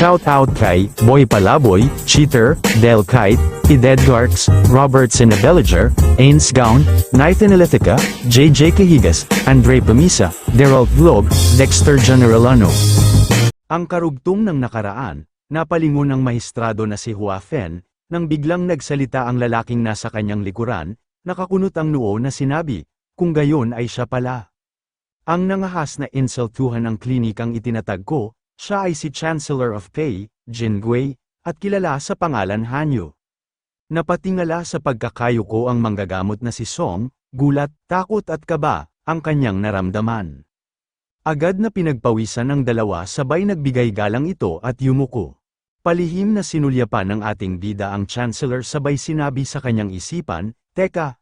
Shout out kay Boy Palaboy, Cheater, Del Kite, Ided Garks, Robert Sinabelliger, Ains Gown, Nathan Elithica, JJ Cahigas, Andre Pamisa, Derald Vlog, Dexter Generalano. Ang karugtong ng nakaraan, napalingon ng maestrado na si Hua Fen, nang biglang nagsalita ang lalaking nasa kanyang likuran, nakakunot ang noo na sinabi, kung gayon ay siya pala. Ang nangahas na insultuhan ng klinikang itinatag ko, siya ay si Chancellor of Pei, Jin Gui, at kilala sa pangalan Hanyu. Napatingala sa pagkakayuko ang manggagamot na si Song, gulat, takot at kaba, ang kanyang naramdaman. Agad na pinagpawisan ng dalawa sabay nagbigay galang ito at yumuko. Palihim na sinulyapan ng ating bida ang Chancellor sabay sinabi sa kanyang isipan, teka,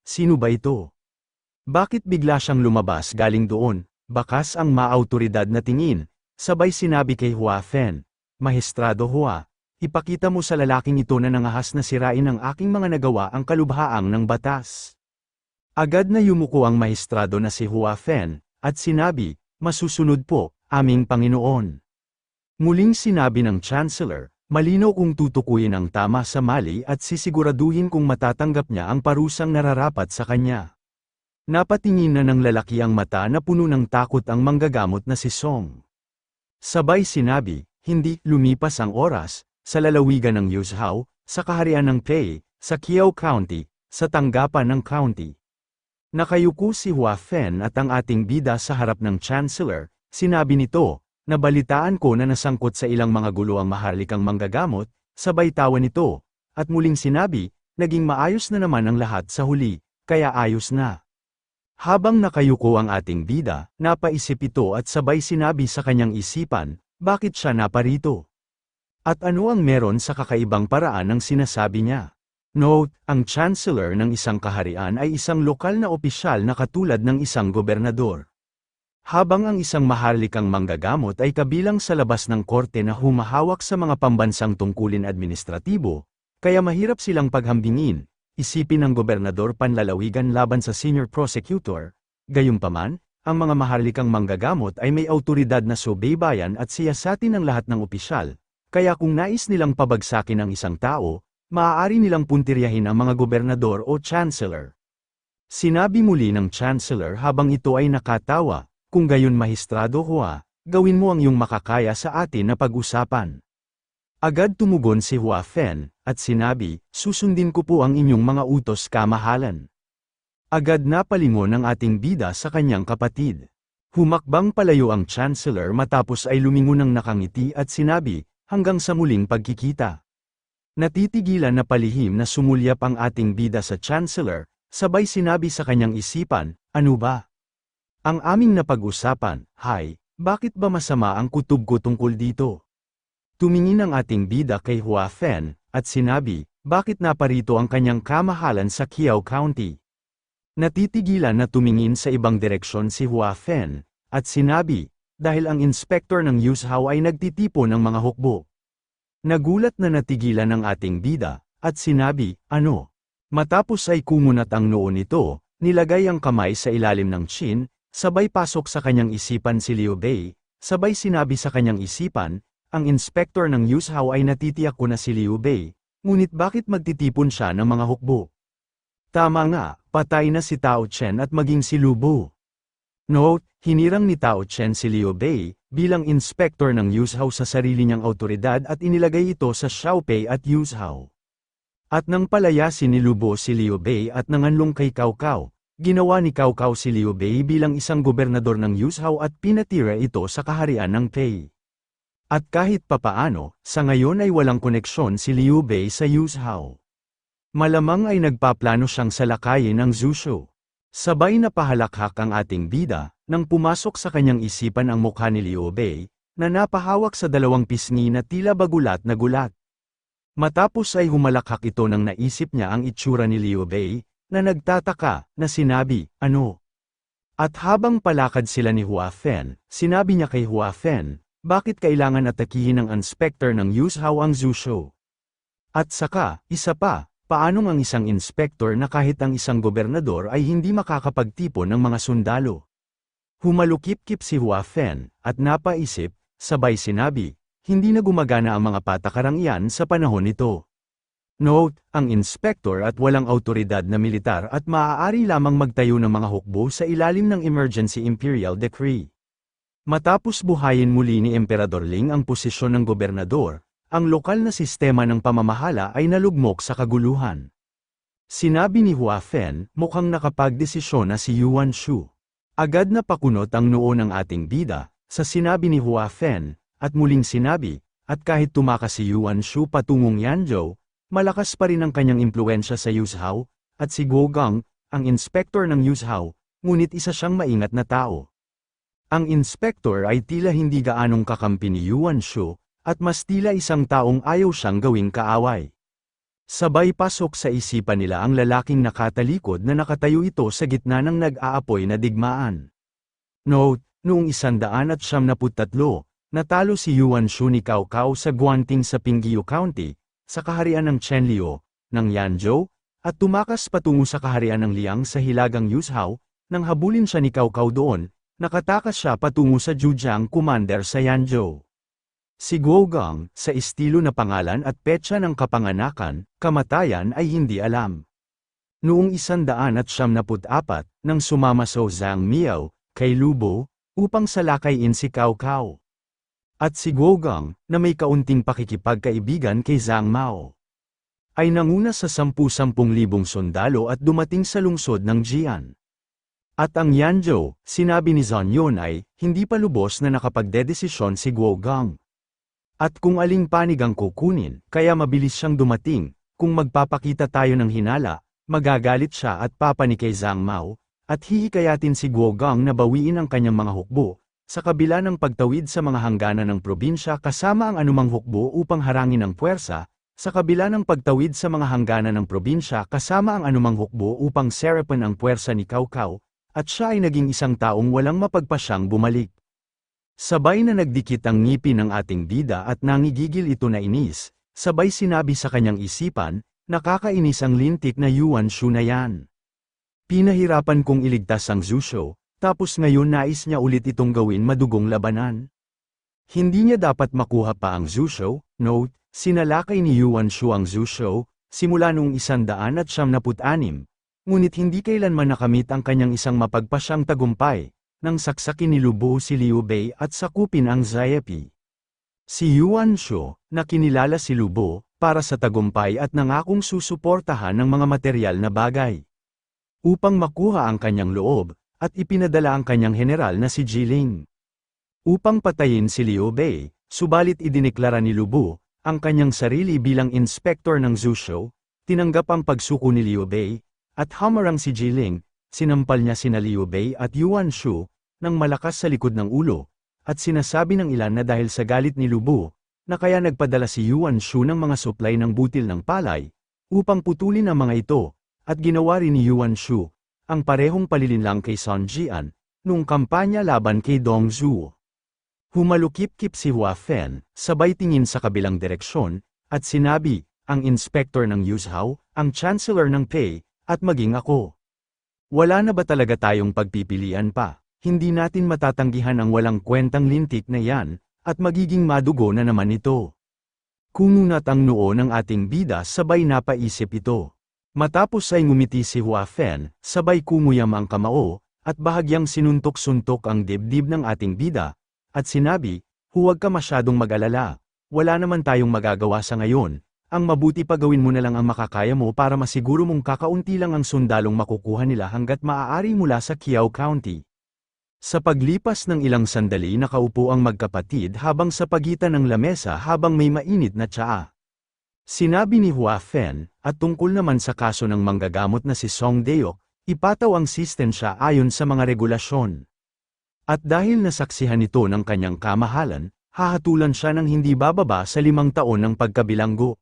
sino ba ito? Bakit bigla siyang lumabas galing doon, bakas ang maautoridad na tingin? Sabay sinabi kay Hua Fen, Maestrado Hua, ipakita mo sa lalaking ito na nangahas na sirain ang aking mga nagawa ang kalubhaang ng batas. Agad na yumuko ang maestrado na si Hua Fen, at sinabi, masusunod po, aming Panginoon. Muling sinabi ng Chancellor, malinaw kung tutukuyin ang tama sa mali at sisiguraduhin kung matatanggap niya ang parusang nararapat sa kanya. Napatingin na ng lalaki ang mata na puno ng takot ang manggagamot na si Song. Sabay sinabi, hindi lumipas ang oras, sa lalawigan ng Yuzhou, sa kaharian ng Pei, sa Qiao County, sa tanggapan ng county. Nakayuko si Hua Fen at ang ating bida sa harap ng Chancellor, sinabi nito, nabalitaan ko na nasangkot sa ilang mga gulo ang maharlikang manggagamot, sabay tawa nito, at muling sinabi, naging maayos na naman ang lahat sa huli, kaya ayos na. Habang nakayuko ang ating bida, napaisip ito at sabay sinabi sa kanyang isipan, bakit siya naparito? At ano ang meron sa kakaibang paraan ng sinasabi niya? Note, ang Chancellor ng isang kaharian ay isang lokal na opisyal na katulad ng isang gobernador. Habang ang isang maharlikang manggagamot ay kabilang sa labas ng korte na humahawak sa mga pambansang tungkulin administratibo, kaya mahirap silang paghambingin. Isipin ng gobernador panlalawigan laban sa senior prosecutor, gayunpaman, ang mga maharlikang manggagamot ay may autoridad na subaybayan at siyasatin ng lahat ng opisyal, kaya kung nais nilang pabagsakin ang isang tao, maaari nilang puntiryahin ang mga gobernador o chancellor. Sinabi muli ng chancellor habang ito ay nakatawa, kung gayon Maestrado Hua, gawin mo ang iyong makakaya sa atin na pag-usapan. Agad tumugon si Hua Fen, at sinabi, susundin ko po ang inyong mga utos kamahalan. Agad na palingon ng ating bida sa kanyang kapatid. Humakbang palayo ang Chancellor matapos ay lumingon ng nakangiti at sinabi, hanggang sa muling pagkikita. Natitigilan na palihim na sumulyap ang ating bida sa Chancellor, sabay sinabi sa kanyang isipan, ano ba? Ang aming napag-usapan, bakit ba masama ang kutob ko tungkol dito? Tumingin ang ating bida kay Hua Fen, at sinabi, bakit naparito ang kanyang kamahalan sa Qiao County? Natitigilan na tumingin sa ibang direksyon si Hua Fen, at sinabi, dahil ang inspektor ng Yuzhou ay nagtitipo ng mga hukbo. Nagulat na natigilan ang ating bida, at sinabi, ano? Matapos ay kumunat ang noo nito, nilagay ang kamay sa ilalim ng chin, sabay pasok sa kanyang isipan si Liu Bei, sabay sinabi sa kanyang isipan, ang inspektor ng Yuzhou ay natitiyak ko na si Liu Bei, ngunit bakit magtitipon siya ng mga hukbo? Tama nga, patay na si Tao Chen at maging si Lu Bu. Note, hinirang ni Tao Chen si Liu Bei, bilang inspektor ng Yuzhou sa sarili niyang autoridad at inilagay ito sa Xiaopei at Yuzhou. At nang palayasin ni Lu Bu si Liu Bei at nanganlong kay Cao Cao, ginawa ni Cao Cao si Liu Bei bilang isang gobernador ng Yuzhou at pinatira ito sa kaharian ng Pei. At kahit papaano, sa ngayon ay walang koneksyon si Liu Bei sa Yuzhou. Malamang ay nagpaplano siyang salakayin ang Zushu. Sabay na pahalakhak ang ating bida, nang pumasok sa kanyang isipan ang mukha ni Liu Bei, na napahawak sa dalawang pisngi na tila bagulat na gulat. Matapos ay humalakhak ito nang naisip niya ang itsura ni Liu Bei, na nagtataka, na sinabi, ano? At habang palakad sila ni Hua Fen, sinabi niya kay Hua Fen, bakit kailangan atakihin ng inspektor ng Yuzhou ang Zushu? At saka, isa pa, paanong ang isang inspektor na kahit ang isang gobernador ay hindi makakapagtipon ng mga sundalo? Humalukip-kip si Hua Fen, at napaisip, sabay sinabi, hindi na gumagana ang mga patakarang iyan sa panahon nito. Note, ang inspektor at walang awtoridad na militar at maaari lamang magtayo ng mga hukbo sa ilalim ng Emergency Imperial Decree. Matapos buhayin muli ni Emperador Ling ang posisyon ng gobernador, ang lokal na sistema ng pamamahala ay nalugmok sa kaguluhan. Sinabi ni Hua Fen, mukhang nakapagdesisyon na si Yuan Shu. Agad na pakunot ang noo ng ating bida, sa sinabi ni Hua Fen, at muling sinabi, at kahit tumakas si Yuan Shu patungong Yanzhou, malakas pa rin ang kanyang impluensya sa Yuzhou, at si Guo Gang, ang inspektor ng Yuzhou, ngunit isa siyang maingat na tao. Ang inspektor ay tila hindi gaanong kakampi ni Yuan Shu, at mas tila isang taong ayaw siyang gawing kaaway. Sabay pasok sa isipan nila ang lalaking nakatalikod na nakatayo ito sa gitna ng nag-aapoy na digmaan. Note, noong 173, natalo si Yuan Shu ni Cao Cao sa Guanting sa Pingguo County, sa kaharian ng Chenliu, ng Yanzhou, at tumakas patungo sa kaharian ng Liang sa hilagang Yuzhou, nang habulin siya ni Cao Cao doon, nakatakas siya patungo sa Zhujiang Commander sa Yanzhou. Si Guo Gang, sa estilo na pangalan at petsa ng kapanganakan, kamatayan ay hindi alam. Noong 174, nang sumama si Zhang Miao, kay Lubo, upang salakayin si Cao Cao. At si Guo Gang, na may kaunting pakikipagkaibigan kay Zhang Mao, ay nanguna sa 10,000 sundalo at dumating sa lungsod ng Jian. At ang Yanzhou, sinabi ni Zhang Yun ay, hindi pa lubos na nakapagdedesisyon si Guo Gang. At kung aling panig ang kukunin, kaya mabilis siyang dumating, kung magpapakita tayo ng hinala, magagalit siya at papani kay Zhang Mao, at hihikayatin si Guo Gang na bawiin ang kanyang mga hukbo, sa kabila ng pagtawid sa mga hangganan ng probinsya kasama ang anumang hukbo upang harangin ang puwersa, sa kabila ng pagtawid sa mga hangganan ng probinsya kasama ang anumang hukbo upang serapan ang puwersa ni Cao Cao, at siya ay naging isang taong walang mapagpasyang bumalik. Sabay na nagdikit ang ngipin ng ating bida at nangigigil ito na inis, sabay sinabi sa kanyang isipan, nakakainis ang lintik na Yuan Shu na yan. Pinahirapan kong iligtas ang Zhushou, tapos ngayon nais niya ulit itong gawin madugong labanan. Hindi niya dapat makuha pa ang Zhushou. Note, sinalakay ni Yuan Shu ang Zhushou, simula noong 176, ngunit hindi kailanman nakamit ang kanyang isang mapagpasyang tagumpay, nang saksakin ni Lubo si Liu Bei at sakupin ang Ziepi. Si Yuan Shu, na kinilala si Lubo, para sa tagumpay at nangakong susuportahan ng mga materyal na bagay. Upang makuha ang kanyang loob, at ipinadala ang kanyang general na si Jiling. Upang patayin si Liu Bei, subalit idineklara ni Lubo, ang kanyang sarili bilang inspektor ng Zhushou, tinanggap ang pagsuko ni Liu Bei, at hamarang si Jiling, sinampal niya sina Liu Bei at Yuan Shu, ng malakas sa likod ng ulo, at sinasabi ng ilan na dahil sa galit ni Lubo, na kaya nagpadala si Yuan Shu ng mga supply ng butil ng palay, upang putulin ang mga ito, at ginawa rin ni Yuan Shu, ang parehong palilinlang kay Sun Jian, nung kampanya laban kay Dong Zhuo. Humalukip-kip si Hua Fen, sabay tingin sa kabilang direksyon, at sinabi, ang inspektor ng Yuzhou, ang chancellor ng Pei, at maging ako. Wala na ba talaga tayong pagpipilian pa? Hindi natin matatanggihan ang walang kwentang lintik na yan, at magiging madugo na naman ito. Kumunat ang noo ng ating bida sabay napaisip ito. Matapos ay ngumiti si Hua Fen, sabay kumuyam ang kamao, at bahagyang sinuntok-suntok ang dibdib ng ating bida, at sinabi, huwag ka masyadong mag-alala, wala naman tayong magagawa sa ngayon. Ang mabuti pa gawin mo na lang ang makakaya mo para masiguro mong kakaunti lang ang sundalong makukuha nila hanggat maaari mula sa Qiao County. Sa paglipas ng ilang sandali nakaupo ang magkapatid habang sa pagitan ng lamesa habang may mainit na tsaa. Sinabi ni Hua Fen, at tungkol naman sa kaso ng manggagamot na si Song Deok, ipataw ang sistensya ayon sa mga regulasyon. At dahil nasaksihan nito ng kanyang kamahalan, hahatulan siya ng hindi bababa sa 5 taon ng pagkabilanggo.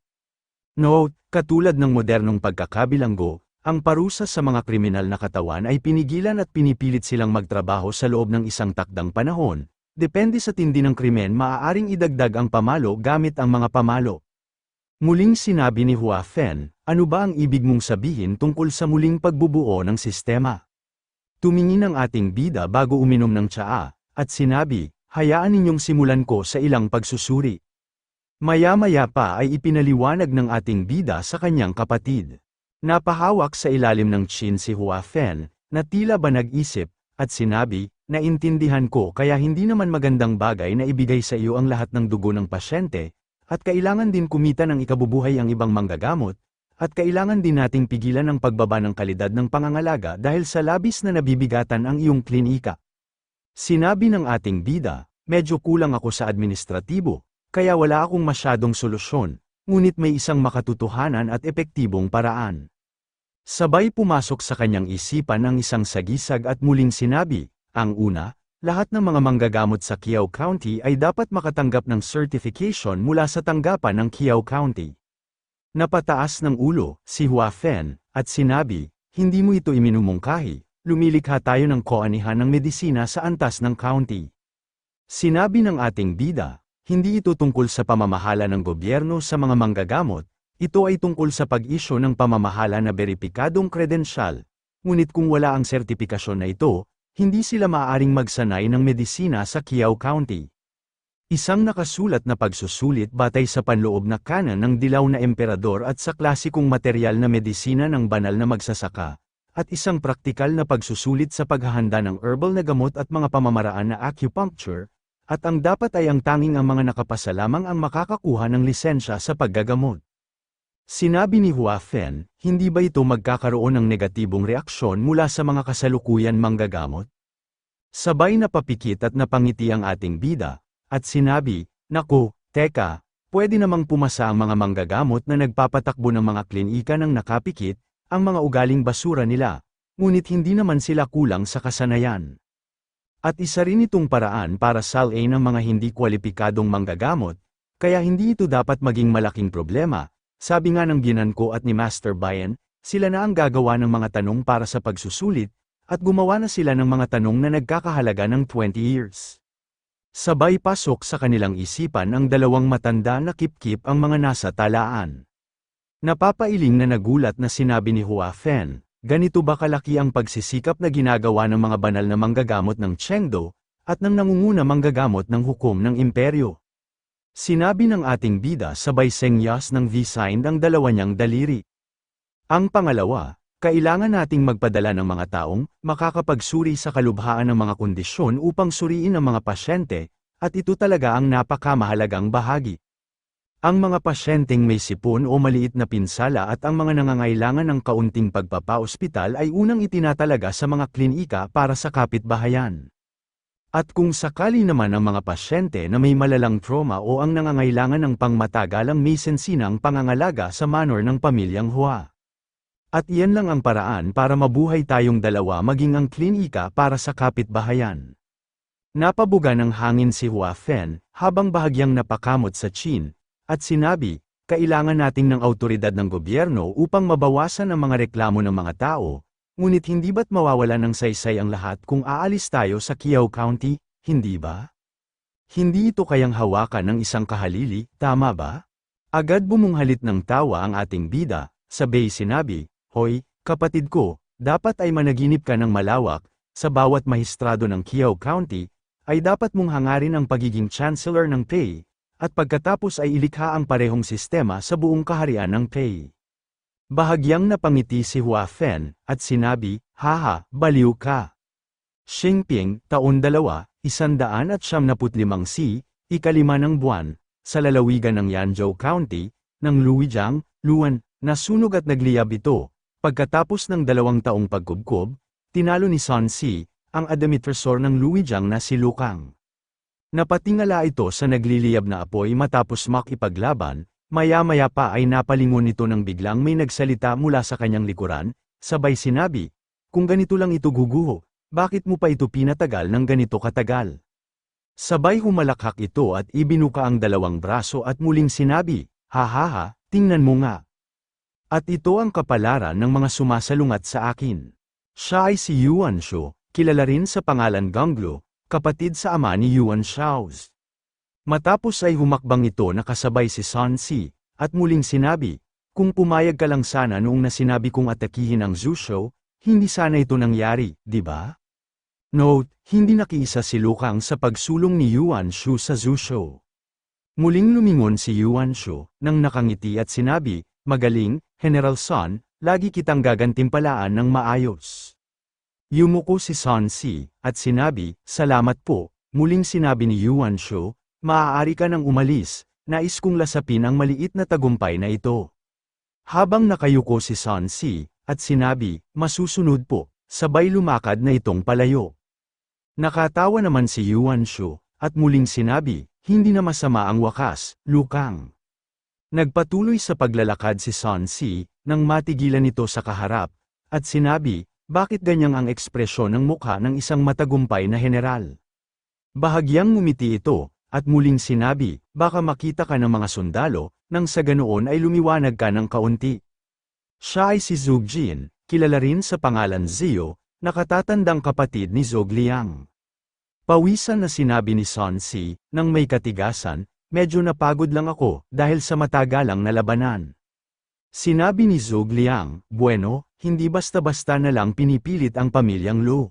Note, katulad ng modernong pagkakabilanggo, ang parusa sa mga kriminal na katawan ay pinigilan at pinipilit silang magtrabaho sa loob ng isang takdang panahon. Depende sa tindi ng krimen maaaring idagdag ang pamalo gamit ang mga pamalo. Muling sinabi ni Hua Fen, ano ba ang ibig mong sabihin tungkol sa muling pagbubuo ng sistema? Tumingin ang ating bida bago uminom ng tsaa, at sinabi, hayaan ninyong simulan ko sa ilang pagsusuri. Maya-maya pa ay ipinaliwanag ng ating bida sa kanyang kapatid. Napahawak sa ilalim ng chin si Hua Fen, na tila ba nag-isip, at sinabi, naintindihan ko kaya hindi naman magandang bagay na ibigay sa iyo ang lahat ng dugo ng pasyente, at kailangan din kumita ng ikabubuhay ang ibang manggagamot, at kailangan din nating pigilan ang pagbaba ng kalidad ng pangangalaga dahil sa labis na nabibigatan ang iyong klinika. Sinabi ng ating bida, medyo kulang ako sa administratibo, kaya wala akong masyadong solusyon, ngunit may isang makatotohanan at epektibong paraan. Sabay pumasok sa kanyang isipan ang isang sagisag at muling sinabi, ang una, lahat ng mga manggagamot sa Qiao County ay dapat makatanggap ng certification mula sa tanggapan ng Qiao County. Napataas ng ulo, si Hua Fen, at sinabi, hindi mo ito iminumungkahi. Lumilikha tayo ng koanihan ng medisina sa antas ng county. Sinabi ng ating bida, hindi ito tungkol sa pamamahala ng gobyerno sa mga manggagamot, ito ay tungkol sa pag-isyo ng pamamahala na beripikadong kredensyal, ngunit kung wala ang sertipikasyon na ito, hindi sila maaaring magsanay ng medisina sa Qiao County. Isang nakasulat na pagsusulit batay sa panloob na kanan ng dilaw na emperador at sa klasikong materyal na medisina ng banal na magsasaka, at isang praktikal na pagsusulit sa paghahanda ng herbal na gamot at mga pamamaraan na acupuncture, at ang dapat ay ang tanging ang mga nakapasa lamang ang makakakuha ng lisensya sa paggagamot. Sinabi ni Hua Fen, hindi ba ito magkakaroon ng negatibong reaksyon mula sa mga kasalukuyan manggagamot? Sabay na papikit at napangiti ang ating bida, at sinabi, naku, teka, pwede namang pumasa ang mga manggagamot na nagpapatakbo ng mga klinika ng nakapikit, ang mga ugaling basura nila, ngunit hindi naman sila kulang sa kasanayan. At isa rin itong paraan para salin ng mga hindi kwalipikadong manggagamot, kaya hindi ito dapat maging malaking problema, sabi nga ng biyenan ko at ni Master Bayan, sila na ang gagawa ng mga tanong para sa pagsusulit, at gumawa na sila ng mga tanong na nagkakahalaga ng 20 years. Sabay pasok sa kanilang isipan ang dalawang matanda na kip-kip ang mga nasa talaan. Napapailing na nagulat na sinabi ni Hua Fen, ganito ba kalaki ang pagsisikap na ginagawa ng mga banal na manggagamot ng Chengdo, at ng nangunguna manggagamot ng hukom ng imperyo. Sinabi ng ating bida sabay senyas ng V-sign ang dalawa niyang daliri. Ang pangalawa, kailangan nating magpadala ng mga taong makakapagsuri sa kalubhaan ng mga kondisyon upang suriin ang mga pasyente, at ito talaga ang napakamahalagang bahagi. Ang mga pasyenteng may sipon o maliit na pinsala at ang mga nangangailangan ng kaunting pagpapa-ospital ay unang itinatalaga sa mga klinika para sa kapitbahayan. At kung sakali naman ang mga pasyente na may malalang trauma o ang nangangailangan ng pangmatagalang may sensinang pangangalaga sa manor ng pamilyang Hua. At iyan lang ang paraan para mabuhay tayong dalawa maging ang klinika para sa kapitbahayan. Napabuga ng hangin si Hua Fen, habang bahagyang napakamot sa chin, at sinabi, kailangan nating ng awtoridad ng gobyerno upang mabawasan ang mga reklamo ng mga tao, ngunit hindi ba't mawawala ng saysay ang lahat kung aalis tayo sa Qiao County, hindi ba? Hindi ito kayang hawakan ng isang kahalili, tama ba? Agad bumunghalit ng tawa ang ating bida, sabay sinabi, hoy, kapatid ko, dapat ay managinip ka ng malawak, sa bawat mahistrado ng Qiao County, ay dapat mong hangarin ang pagiging chancellor ng Pei, at pagkatapos ay ilikha ang parehong sistema sa buong kaharian ng Pei. Bahagyang napangiti si Hua Fen, at sinabi, haha, baliw ka. Xingping, taon 2,175 si, ikalima ng buwan, sa lalawigan ng Yanzhou County, ng Luijiang, Luan, nasunog at nagliyab ito. Pagkatapos ng 2 taong pagkubkob, tinalo ni Sun Si, ang administrator ng Luijiang na si Lukang. Napatingala ito sa nagliliyab na apoy matapos makipaglaban, maya-maya pa ay napalingon ito nang biglang may nagsalita mula sa kanyang likuran, sabay sinabi, kung ganito lang ito guguho, bakit mo pa ito pinatagal ng ganito katagal? Sabay humalakhak ito at ibinuka ang 2 braso at muling sinabi, hahaha, tingnan mo nga. At ito ang kapalaran ng mga sumasalungat sa akin. Siya ay si Yuan Shu, kilala rin sa pangalan Ganglo, kapatid sa ama ni Yuan Shao's. Matapos ay humakbang ito na kasabay si Sun Si, at muling sinabi, kung pumayag ka lang sana noong nasinabi kong atakihin ang Zhushou, hindi sana ito nangyari, di ba? Note, hindi nakiisa si Lukang sa pagsulong ni Yuan Shu sa Zhushou. Muling lumingon si Yuan Shu, nang nakangiti at sinabi, "Magaling, General Sun, lagi kitang gagantimpalaan ng maayos." Yumuko si Sun Si, at sinabi, "Salamat po." Muling sinabi ni Yuan Shu, "Maaari ka nang umalis, nais kong lasapin ang maliit na tagumpay na ito." Habang nakayuko si Sun Si, at sinabi, "Masusunod po," sabay lumakad na itong palayo. Nakatawa naman si Yuan Shu, at muling sinabi, "Hindi na masama ang wakas, Lukang." Nagpatuloy sa paglalakad si Sun Si, nang matigilan ito sa kaharap, at sinabi, "Bakit ganyang ang ekspresyon ng mukha ng isang matagumpay na general?" Bahagyang ngumiti ito, at muling sinabi, "Baka makita ka ng mga sundalo, nang sa ganoon ay lumiwanag ka ng kaunti." Siya ay si Zhou Jin, kilala rin sa pangalan Zio, nakatatandang kapatid ni Zhou Liang. Pawisan na sinabi ni Sun Si, nang may katigasan, "Medyo napagod lang ako, dahil sa matagalang na labanan." Sinabi ni Zhou Liang, "Bueno, hindi basta-basta na lang pinipilit ang pamilyang Lu."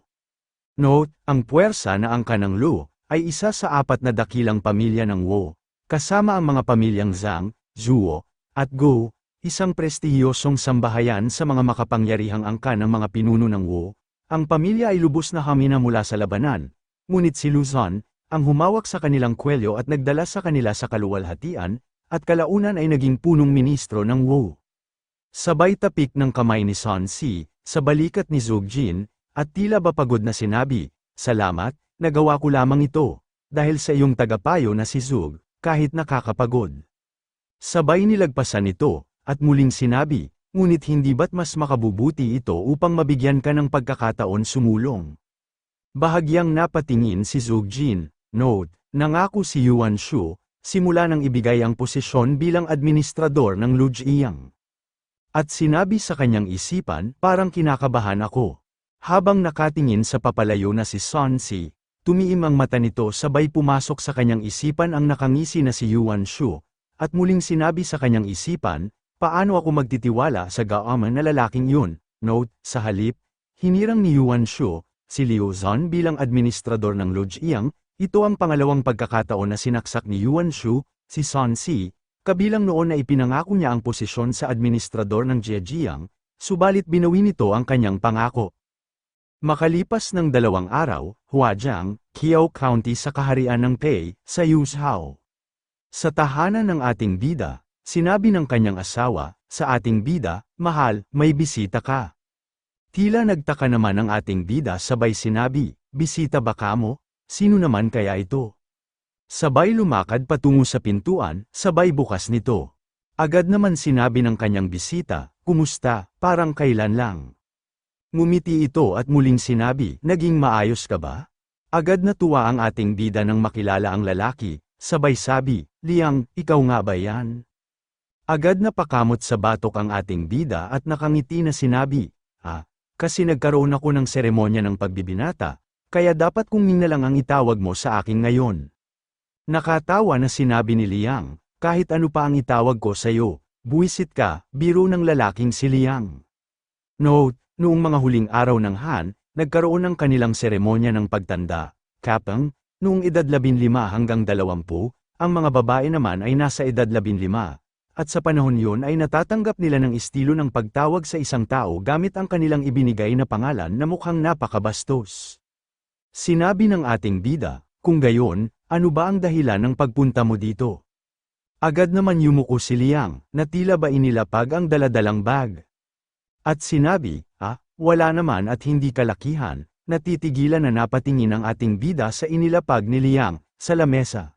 Note, ang puwersa na angka ng Lu, ay isa sa 4 na dakilang pamilya ng Wu, kasama ang mga pamilyang Zhang, Zhuo, at Gu, isang prestihiyosong sambahayan sa mga makapangyarihang angka ng mga pinuno ng Wu. Ang pamilya ay lubos na hamina mula sa labanan, ngunit si Luzon, ang humawak sa kanilang kwelyo at nagdala sa kanila sa kaluwalhatian, at kalaunan ay naging punong ministro ng Wu. Sabay tapik ng kamay ni Sun Si, sa balikat ni Zhou Jin, at tila ba pagod na sinabi, "Salamat, nagawa ko lamang ito, dahil sa iyong tagapayo na si Zhou, kahit nakakapagod." Sabay nilagpasan ito, at muling sinabi, "Ngunit hindi ba't mas makabubuti ito upang mabigyan ka ng pagkakataon sumulong?" Bahagyang napatingin si Zhou Jin. Note, nangako si Yuan Shu, simula nang ibigay ang posisyon bilang administrador ng Lujiang. At sinabi sa kanyang isipan, "Parang kinakabahan ako." Habang nakatingin sa papalayo na si Sun Si, tumiim ang mata nito sabay pumasok sa kanyang isipan ang nakangisi na si Yuan Shu, at muling sinabi sa kanyang isipan, "Paano ako magtitiwala sa gaaman na lalaking yun?" Note, sa halip, hinirang ni Yuan Shu, si Liu Zhan bilang administrador ng Lujiang. Ito ang pangalawang pagkakataon na sinaksak ni Yuan Shu, si Sun Si, kabilang noon na ipinangako niya ang posisyon sa administrador ng Zhejiang, subalit binawi nito ang kanyang pangako. Makalipas ng 2 araw, Huajiang, Qiao County sa kaharian ng Pei, sa Yuzhou. Sa tahanan ng ating bida, sinabi ng kanyang asawa, "Sa ating bida, mahal, may bisita ka." Tila nagtaka naman ang ating bida sabay sinabi, "Bisita ba kamo? Sino naman kaya ito?" Sabay lumakad patungo sa pintuan, sabay bukas nito. Agad naman sinabi ng kanyang bisita, "Kumusta, parang kailan lang." Ngumiti ito at muling sinabi, "Naging maayos ka ba?" Agad natuwa ang ating bida nang makilala ang lalaki, sabay sabi, "Liang, ikaw nga ba yan?" Agad napakamot sa batok ang ating bida at nakangiti na sinabi, Kasi nagkaroon ako ng seremonya ng pagbibinata, kaya dapat kong Ming na lang ang itawag mo sa akin ngayon." Nakatawa na sinabi ni Liang, "Kahit ano pa ang itawag ko sa'yo, buwisit ka," biro ng lalaking si Liang. Note, noong mga huling araw ng Han, nagkaroon ng kanilang seremonya ng pagtanda, Kapang, noong edad 15 hanggang 20, ang mga babae naman ay nasa edad 15. At sa panahon yun ay natatanggap nila ng estilo ng pagtawag sa isang tao gamit ang kanilang ibinigay na pangalan na mukhang napakabastos. Sinabi ng ating bida, "Kung gayon, ano ba ang dahilan ng pagpunta mo dito?" Agad naman yumuko si Liang, na tila ba inilapag ang daladalang bag. At sinabi, Wala naman at hindi kalakihan." Natitigilan na napatingin ang ating bida sa inilapag ni Liang, sa lamesa.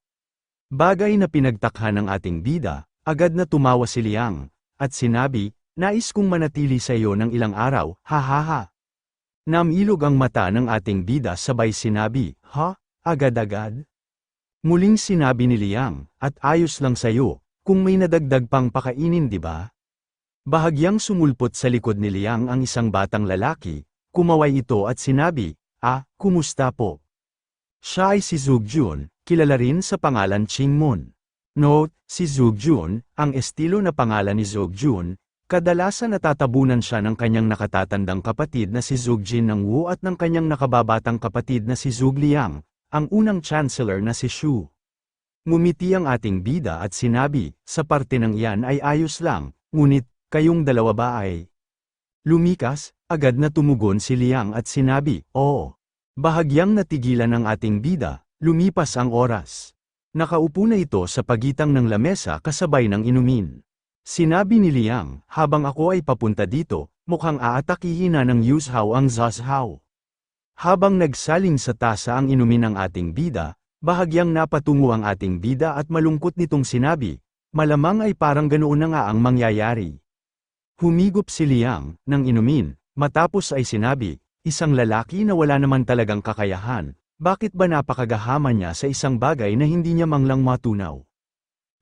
Bagay na pinagtakhan ng ating bida, agad na tumawa si Liang, at sinabi, "Nais kong manatili sa iyo ng ilang araw, ha." Namilog ang mata ng ating bida sabay sinabi, "Ha? Agad-agad?" Muling sinabi ni Liang, "At ayos lang sa iyo, kung may nadagdag pang pakainin di ba?" Bahagyang sumulpot sa likod ni Liang ang isang batang lalaki, kumaway ito at sinabi, Kumusta po?" Siya ay si Zhou Jun, kilala rin sa pangalan Qingmun. Note, si Zhou Jun, ang estilo na pangalan ni Zhou Jun, kadalasan natatabunan siya ng kanyang nakatatandang kapatid na si Zhou Jin ng Wu at ng kanyang nakababatang kapatid na si Zhou Liang, ang unang chancellor na si Shu. Ngumiti ang ating bida at sinabi, sa parte ng iyan ay ayos lang, ngunit, kayong dalawa ba ay? Lumikas, agad na tumugon si Liang at sinabi, oo. Bahagyang natigilan ng ating bida, lumipas ang oras. Nakaupo na ito sa pagitan ng lamesa kasabay ng inumin. Sinabi ni Liang, habang ako ay papunta dito, mukhang aatakihin na ng Yuzhao ang Zhao. Habang nagsaling sa tasa ang inumin ng ating bida, bahagyang napatungo ang ating bida at malungkot nitong sinabi, malamang ay parang ganoon na nga ang mangyayari. Humigop si Liang, ng inumin, matapos ay sinabi, isang lalaki na wala naman talagang kakayahan, bakit ba napakagahaman niya sa isang bagay na hindi niya mang lang matunaw?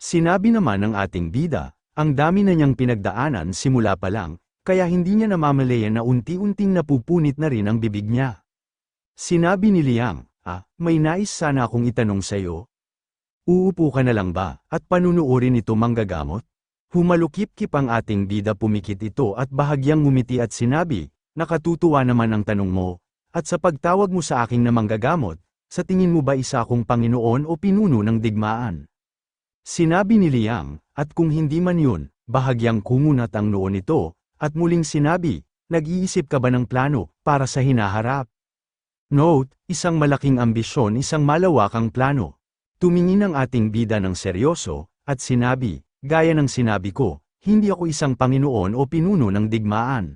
Sinabi naman ng ating bida, ang dami na niyang pinagdaanan simula pa lang, kaya hindi niya namamalayan na unti-unting napupunit na rin ang bibig niya. Sinabi ni Liang, may nais sana akong itanong sa'yo. Uupo ka na lang ba, at panunuorin ito manggagamot? Humalukip-kip ang ating bida pumikit ito at bahagyang ngumiti at sinabi, nakatutuwa naman ang tanong mo, at sa pagtawag mo sa aking na manggagamot, sa tingin mo ba isa akong Panginoon o pinuno ng digmaan? Sinabi ni Liang, at kung hindi man yun, bahagyang kumunat ang noo nito, at muling sinabi, nag-iisip ka ba ng plano, para sa hinaharap? Note, isang malaking ambisyon, isang malawakang plano. Tumingin ang ating bida ng seryoso, at sinabi, gaya ng sinabi ko, hindi ako isang Panginoon o pinuno ng digmaan.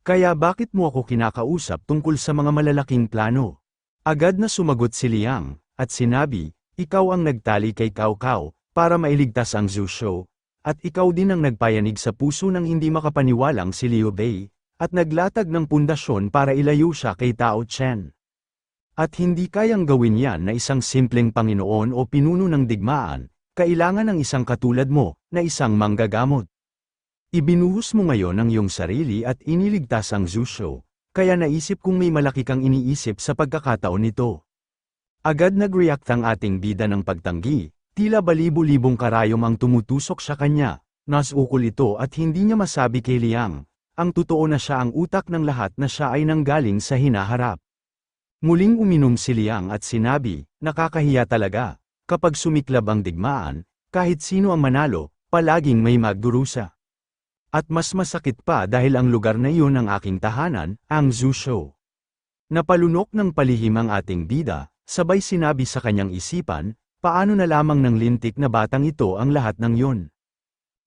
Kaya bakit mo ako kinakausap tungkol sa mga malalaking plano? Agad na sumagot si Liang, at sinabi, ikaw ang nagtali kay Cao Cao, para mailigtas ang Zhou, at ikaw din ang nagpayanig sa puso ng hindi makapaniwalang si Liu Bei, at naglatag ng pundasyon para ilayo siya kay Tao Chen. At hindi kayang gawin yan na isang simpleng Panginoon o pinuno ng digmaan, kailangan ng isang katulad mo, na isang manggagamot. Ibinuhos mo ngayon ang iyong sarili at iniligtas ang Zhou, kaya naisip kong may malaki kang iniisip sa pagkakataon nito. Agad nag-react ang ating bida ng pagtanggi, tila balibo-libong karayom ang tumutusok sa kanya, nasukol ito at hindi niya masabi kay Liang. Ang totoo na siya ang utak ng lahat na siya ay nanggaling sa hinaharap. Muling uminom si Liang at sinabi, nakakahiya talaga, kapag sumiklab ang digmaan, kahit sino ang manalo, palaging may magdurusa. At mas masakit pa dahil ang lugar na iyon ang aking tahanan, ang Zhou. Napalunok ng palihim ang ating bida, sabay sinabi sa kanyang isipan, paano na lamang ng lintik na batang ito ang lahat ng yon?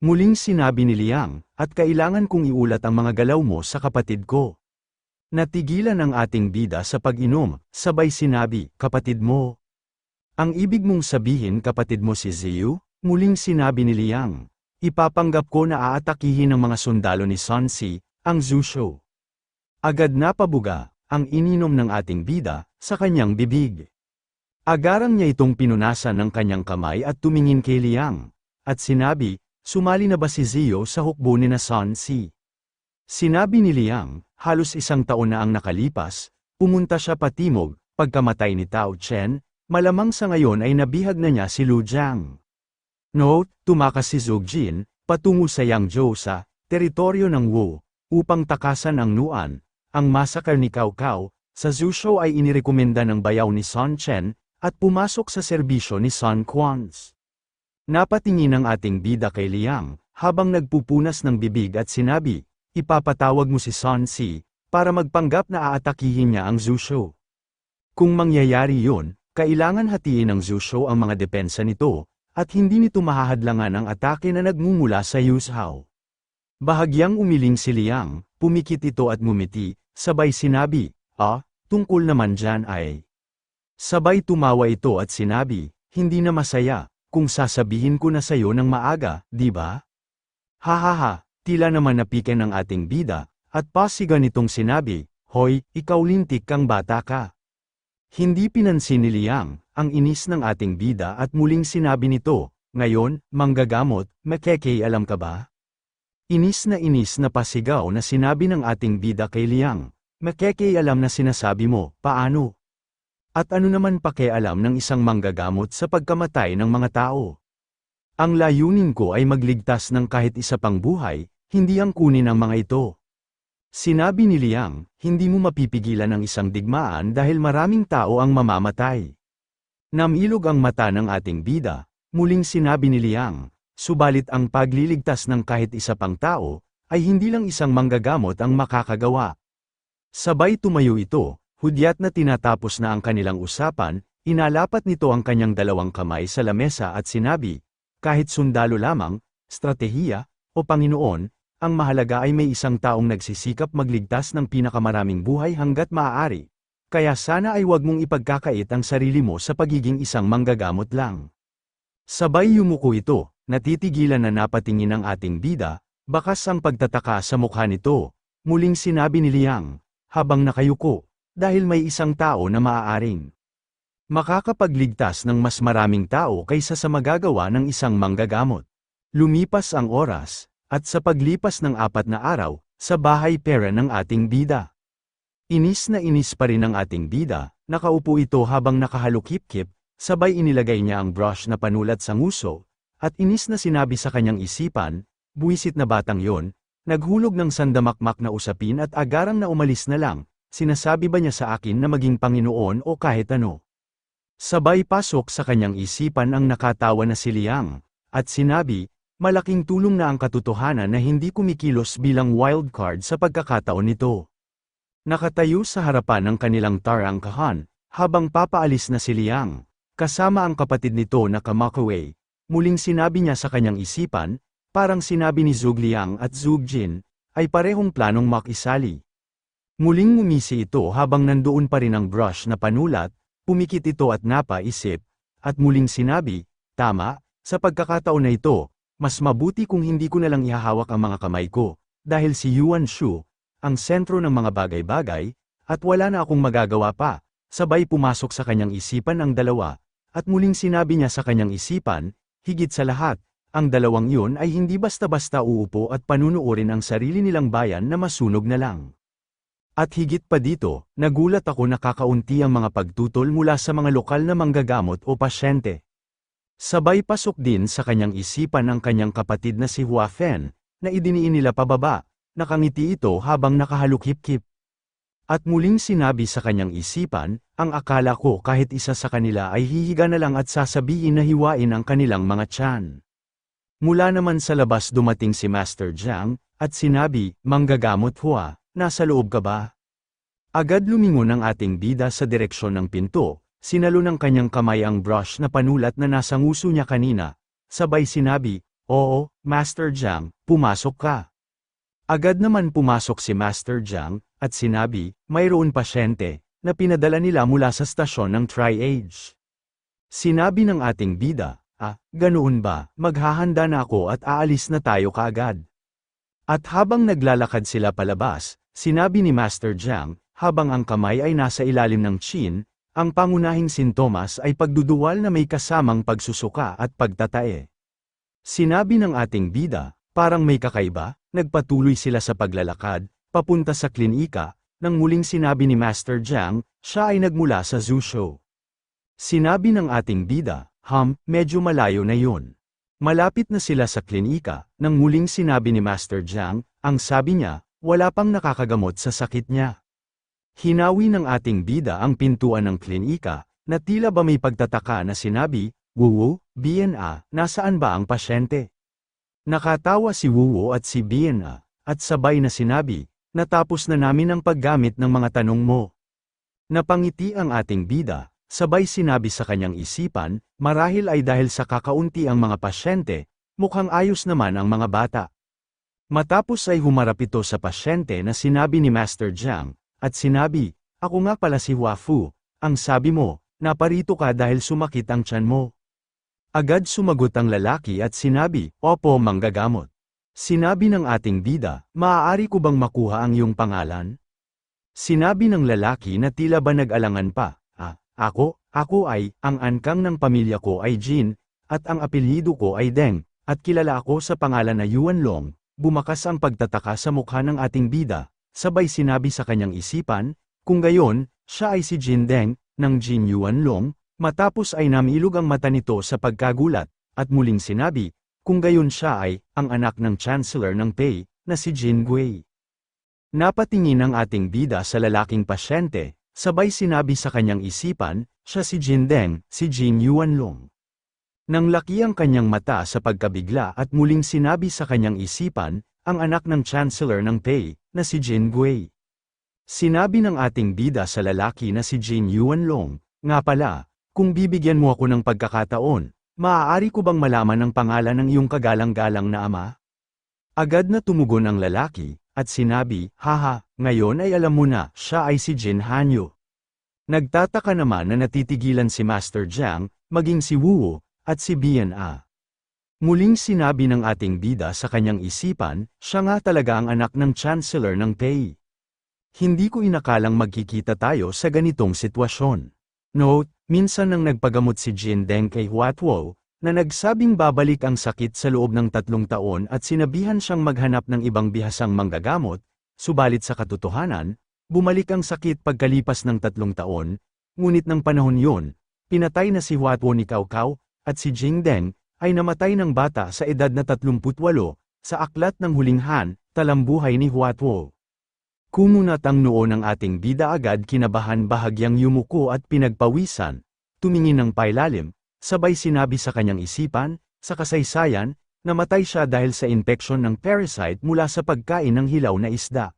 Muling sinabi ni Liang, at kailangan kong iulat ang mga galaw mo sa kapatid ko. Natigilan ang ating bida sa pag-inom, sabay sinabi, kapatid mo. Ang ibig mong sabihin kapatid mo si Ziyu? Muling sinabi ni Liang, ipapanggap ko na aatakihin ng mga sundalo ni Sun Si, ang Zhou. Agad na pabuga, ang ininom ng ating bida, sa kanyang bibig. Agarang niya itong pinunasan ng kanyang kamay at tumingin kay Liang, at sinabi, sumali na ba si Ziyu sa hukbo ni na Sun Si? Sinabi ni Liang, halos isang taon na ang nakalipas, pumunta siya patimog, pagkamatay ni Tao Chen, malamang sa ngayon ay nabihag na niya si Lu Jiang. Note, tumakas si Zhou Jin, patungo sa Yangzhou sa teritoryo ng Wu, upang takasan ang Nuan. Ang masakar ni Cao Cao, sa Zhou ay inirekomenda ng bayaw ni Sun Chen, at pumasok sa serbisyo ni Sun Quan's. Napatingin ang ating bida kay Liang, habang nagpupunas ng bibig at sinabi, ipapatawag mo si Sun Si, para magpanggap na aatakihin niya ang Zhou. Kung mangyayari yun, kailangan hatiin ng Zhou ang mga depensa nito, at hindi nito mahahadlangan ang atake na nagmumula sa Yuzhao. Bahagyang umiling si Liang, pumikit ito at ngumiti, sabay sinabi, tungkol naman dyan ay. Sabay tumawa ito at sinabi, hindi na masaya, kung sasabihin ko na sayo ng maaga, di ba? Hahaha, tila naman napiken ng ating bida, at pasigan itong sinabi, hoy, ikaw lintik kang bata ka. Hindi pinansin ni Liang, ang inis ng ating bida at muling sinabi nito, ngayon, manggagamot, makekay alam ka ba? Inis na pasigaw na sinabi ng ating bida kay Liang, makekay alam na sinasabi mo, paano? At ano naman pakialam ng isang manggagamot sa pagkamatay ng mga tao? Ang layunin ko ay magligtas ng kahit isa pang buhay, hindi ang kunin ang mga ito. Sinabi ni Liang, hindi mo mapipigilan ang isang digmaan dahil maraming tao ang mamamatay. Namilog ang mata ng ating bida, muling sinabi ni Liang, subalit ang pagliligtas ng kahit isa pang tao, ay hindi lang isang manggagamot ang makakagawa. Sabay tumayo ito, hudyat na tinatapos na ang kanilang usapan, inalapat nito ang kanyang dalawang kamay sa lamesa at sinabi, kahit sundalo lamang, stratehiya, o Panginoon, ang mahalaga ay may isang taong nagsisikap magligtas ng pinakamaraming buhay hanggat maaari. Kaya sana ay wag mong ipagkakait ang sarili mo sa pagiging isang manggagamot lang. Sabay yumuko ito, natitigilan na napatingin ang ating bida, bakas ang pagtataka sa mukha nito. Muling sinabi ni Liang, habang nakayuko, dahil may isang tao na maaaring makakapagligtas ng mas maraming tao kaysa sa magagawa ng isang manggagamot. Lumipas ang oras, at sa paglipas ng 4 na araw, sa bahay pera ng ating bida. Inis na inis pa rin ang ating bida, nakaupo ito habang nakahalukip-kip, sabay inilagay niya ang brush na panulat sa nguso, at inis na sinabi sa kanyang isipan, buwisit na batang yon, naghulog ng sandamakmak na usapin at agarang na umalis na lang, sinasabi ba niya sa akin na maging Panginoon o kahit ano? Sabay pasok sa kanyang isipan ang nakatawa na si Liang, at sinabi, malaking tulong na ang katotohanan na hindi kumikilos bilang wildcard sa pagkakataon nito. Nakatayo sa harapan ng kanilang tarangkahan, habang papaalis na si Liang, kasama ang kapatid nito na Kamakaway, muling sinabi niya sa kanyang isipan, parang sinabi ni Zhuge Liang at Zhuge Jin, ay parehong planong makisali. Muling ngumisi ito habang nandoon pa rin ang brush na panulat, pumikit ito at napaisip, at muling sinabi, tama, sa pagkakataon na ito, mas mabuti kung hindi ko na lang ihahawak ang mga kamay ko, dahil si Yuan Shu, ang sentro ng mga bagay-bagay, at wala na akong magagawa pa. Sabay pumasok sa kanyang isipan ang dalawa, at muling sinabi niya sa kanyang isipan, higit sa lahat, ang dalawang yun ay hindi basta-basta uupo at panunuorin ang sarili nilang bayan na masunog na lang. At higit pa dito, nagulat ako na kakaunti ang mga pagtutol mula sa mga lokal na manggagamot o pasyente. Sabay pasok din sa kanyang isipan ang kanyang kapatid na si Hua Fen, na idiniin nila pababa. Nakangiti ito habang nakahalukip-kip. At muling sinabi sa kanyang isipan, ang akala ko kahit isa sa kanila ay hihiga na lang at sasabihin na hiwain ang kanilang mga tiyan. Mula naman sa labas dumating si Master Jiang, at sinabi, manggagamot Hua, nasa loob ka ba? Agad lumingon ang ating bida sa direksyon ng pinto, sinalo ng kanyang kamay ang brush na panulat na nasa nguso niya kanina, sabay sinabi, oo, Master Jiang, pumasok ka. Agad naman pumasok si Master Jiang, at sinabi, mayroon pasyente, na pinadala nila mula sa stasyon ng Tri-Age. Sinabi ng ating bida, ganoon ba, maghahanda na ako at aalis na tayo kaagad. At habang naglalakad sila palabas, sinabi ni Master Jiang, habang ang kamay ay nasa ilalim ng chin, ang pangunahing sintomas ay pagduduwal na may kasamang pagsusuka at pagtatae. Sinabi ng ating bida, parang may kakaiba. Nagpatuloy sila sa paglalakad, papunta sa klinika, nang muling sinabi ni Master Jiang, siya ay nagmula sa Zhuzhou. Sinabi ng ating bida, medyo malayo na yun. Malapit na sila sa klinika, nang muling sinabi ni Master Jiang, ang sabi niya, wala pang nakakagamot sa sakit niya. Hinawi ng ating bida ang pintuan ng klinika, na tila ba may pagtataka na sinabi, Wuwu, BNA, nasaan ba ang pasyente? Nakatawa si Wuwo at si Biena, at sabay na sinabi, natapos na namin ang paggamit ng mga tanong mo. Napangiti ang ating bida, sabay sinabi sa kanyang isipan, marahil ay dahil sa kakaunti ang mga pasyente, mukhang ayos naman ang mga bata. Matapos ay humarap ito sa pasyente na sinabi ni Master Jiang, at sinabi, ako nga pala si Hua Fu, ang sabi mo, naparito ka dahil sumakit ang tiyan mo. Agad sumagot ang lalaki at sinabi, opo manggagamot. Sinabi ng ating bida, maaari ko bang makuha ang iyong pangalan? Sinabi ng lalaki na tila ba nag-alangan pa, ako ay, ang angkang ng pamilya ko ay Jin, at ang apelyido ko ay Deng, at kilala ako sa pangalan na Yuan Long. Bumakas ang pagtataka sa mukha ng ating bida, sabay sinabi sa kanyang isipan, kung gayon, siya ay si Jin Deng, ng Jin Yuan Long. Matapos ay namilog ang mata nito sa pagkagulat, at muling sinabi, kung gayon siya ay, ang anak ng Chancellor ng Pei, na si Jin Gui. Napatingin ang ating bida sa lalaking pasyente, Sabay sinabi sa kanyang isipan, siya si Jindeng, si Jin Yuanlong. Nang laki ang kanyang mata sa pagkabigla at muling sinabi sa kanyang isipan, ang anak ng Chancellor ng Pei, na si Jin Gui. Sinabi ng ating bida sa lalaki na si Jin Yuanlong, nga pala, kung bibigyan mo ako ng pagkakataon, maaari ko bang malaman ang pangalan ng iyong kagalang-galang na ama? Agad na tumugon ang lalaki, at sinabi, haha, ngayon ay alam mo na, siya ay si Jin Hanyu. Nagtataka naman na natitigilan si Master Jiang, maging si Wuo, at si Bian A. Muling sinabi ng ating bida sa kanyang isipan, siya nga talaga ang anak ng Chancellor ng Pei. Hindi ko inakalang magkikita tayo sa ganitong sitwasyon. Note, minsan nang nagpagamot si Jindeng kay Huatuo, na nagsabing babalik ang sakit sa loob ng 3 taon at sinabihan siyang maghanap ng ibang bihasang manggagamot, subalit sa katotohanan, bumalik ang sakit pagkalipas ng 3 taon, ngunit ng panahon yun, pinatay na si Huatuo ni Cao Cao, at si Jindeng, ay namatay ng bata sa edad na 38, sa aklat ng Huling Han, Talambuhay ni Huatuo. Kumunat ang noo ng ating bida agad kinabahan bahagyang yumuko at pinagpawisan, tumingin ng pailalim, sabay sinabi sa kanyang isipan, sa kasaysayan, namatay siya dahil sa infeksyon ng parasite mula sa pagkain ng hilaw na isda.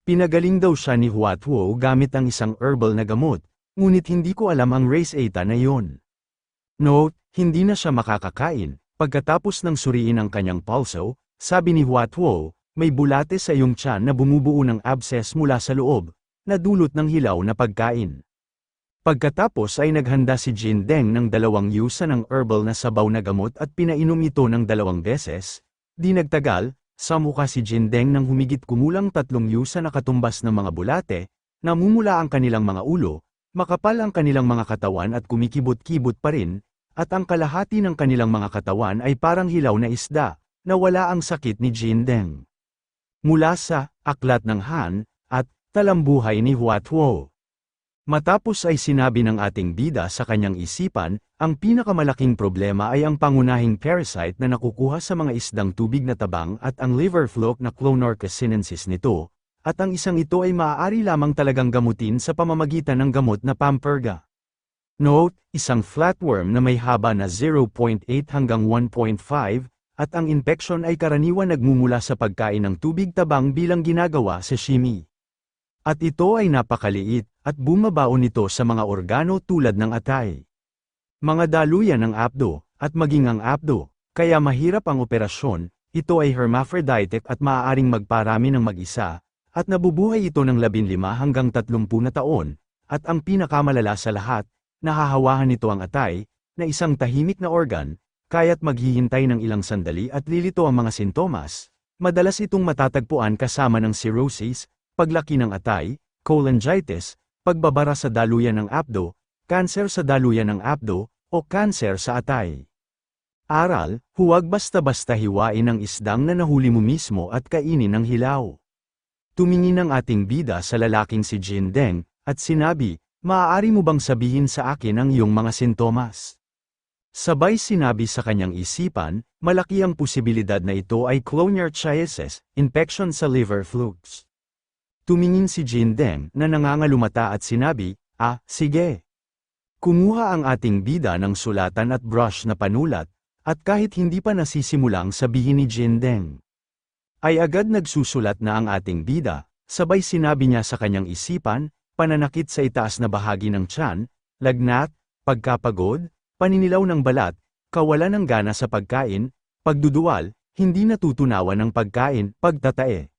Pinagaling daw siya ni Huatuo gamit ang isang herbal na gamot, ngunit hindi ko alam ang race eta na yon. Note, hindi na siya makakakain. Pagkatapos ng suriin ang kanyang pulso, sabi ni Huatuo, may bulate sa iyong tiyan na bumubuo ng abscess mula sa loob, na dulot ng hilaw na pagkain. Pagkatapos ay naghanda si Jindeng ng 2 yusa ng herbal na sabaw na gamot at pinainom ito ng 2 beses. Di nagtagal, samukha si Jindeng ng humigit kumulang 3 yusa na katumbas ng mga bulate, namumula ang kanilang mga ulo, makapal ang kanilang mga katawan at kumikibot-kibot pa rin, at ang kalahati ng kanilang mga katawan ay parang hilaw na isda, na wala ang sakit ni Jindeng. Mula sa Aklat ng Han at Talambuhay ni Huatuo. Matapos ay sinabi ng ating bida sa kanyang isipan, ang pinakamalaking problema ay ang pangunahing parasite na nakukuha sa mga isdang tubig na tabang at ang liver fluke na Clonorchus sinensis nito, at ang isang ito ay maaari lamang talagang gamutin sa pamamagitan ng gamot na Pamperga. Note, isang flatworm na may haba na 0.8 hanggang 1.5, at ang infeksyon ay karaniwan nagmumula sa pagkain ng tubig tabang bilang ginagawa sa sashimi. At ito ay napakaliit, at bumabaon nito sa mga organo tulad ng atay. Mga daluyan ng apdo, at maging ang apdo, kaya mahirap ang operasyon, ito ay hermaphroditic at maaaring magparami ng mag-isa, at nabubuhay ito ng 15 hanggang 30 na taon, at ang pinakamalala sa lahat, nahahawahan nito ang atay, na isang tahimik na organ, kaya't maghihintay ng ilang sandali at lilito ang mga sintomas. Madalas itong matatagpuan kasama ng cirrhosis, paglaki ng atay, cholangitis, pagbabara sa daluyan ng apdo, kanser sa daluyan ng apdo, o kanser sa atay. Aral, huwag basta-basta hiwain ang isdang na nahuli mo mismo at kainin ng hilaw. Tumingin ang ating bida sa lalaking si Jindeng, at sinabi, maaari mo bang sabihin sa akin ang iyong mga sintomas? Sabay sinabi sa kanyang isipan, malaki ang posibilidad na ito ay clonarchiasis, infection sa liver flukes. Tumingin si Jindeng na nangangalumata at sinabi, sige. Kumuha ang ating bida ng sulatan at brush na panulat, at kahit hindi pa nasisimulang sabihin ni Jindeng, ay agad nagsusulat na ang ating bida, sabay sinabi niya sa kanyang isipan, pananakit sa itaas na bahagi ng tiyan, lagnat, pagkapagod, paninilaw ng balat, kawalan ng gana sa pagkain, pagduduwal, hindi natutunawan ng pagkain, pagtatae.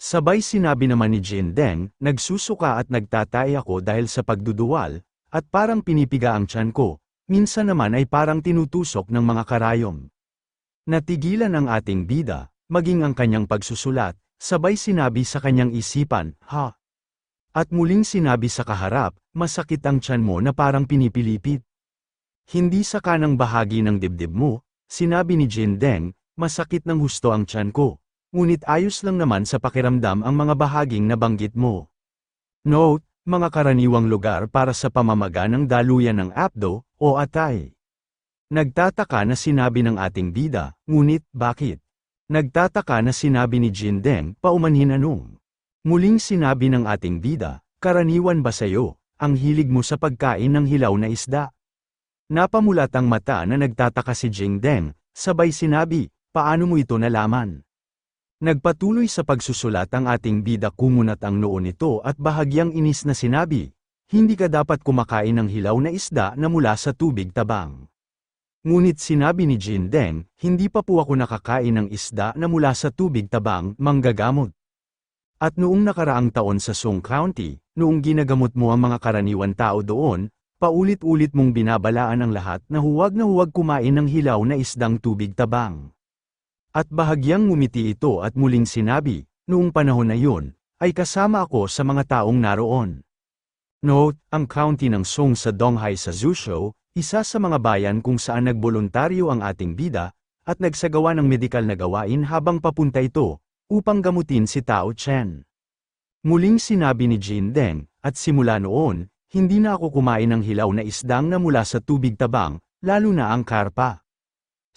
Sabay sinabi naman ni Jindeng, nagsusuka at nagtatae ako dahil sa pagduduwal, at parang pinipiga ang tiyan ko, minsan naman ay parang tinutusok ng mga karayom. Natigilan ang ating bida, maging ang kanyang pagsusulat, sabay sinabi sa kanyang isipan, ha? At muling sinabi sa kaharap, masakit ang tiyan mo na parang pinipilipit. Hindi sa kanang bahagi ng dibdib mo, sinabi ni Jindeng, masakit ng husto ang tiyan ko. Ngunit ayos lang naman sa pakiramdam ang mga bahaging nabanggit mo. Note, mga karaniwang lugar para sa pamamaga ng daluyan ng apdo, o atay. Nagtataka na sinabi ng ating bida, ngunit, bakit? Nagtataka na sinabi ni Jindeng, paumanhin anong. Muling sinabi ng ating bida, Karaniwan ba sa'yo, ang hilig mo sa pagkain ng hilaw na isda? Napamulat ang mata na nagtataka si Jingdeng, sabay sinabi, paano mo ito nalaman? Nagpatuloy sa pagsusulat ang ating bida kumunat ang noo nito at bahagyang inis na sinabi, hindi ka dapat kumakain ng hilaw na isda na mula sa tubig tabang. Ngunit sinabi ni Jingdeng, hindi pa po ako nakakain ng isda na mula sa tubig tabang, manggagamot. At noong nakaraang taon sa Song County, noong ginagamot mo ang mga karaniwan tao doon, paulit-ulit mong binabalaan ang lahat na huwag kumain ng hilaw na isdang tubig tabang. At bahagyang ngumiti ito at muling sinabi, noong panahon na yun, ay kasama ako sa mga taong naroon. Note, ang county ng Song sa Donghai sa Zhuzhou, isa sa mga bayan kung saan nagboluntaryo ang ating bida, at nagsagawa ng medikal na gawain habang papunta ito, upang gamutin si Tao Chen. Muling sinabi ni Jingdeng, at simula noon, hindi na ako kumain ng hilaw na isdang na mula sa tubig tabang, lalo na ang karpa.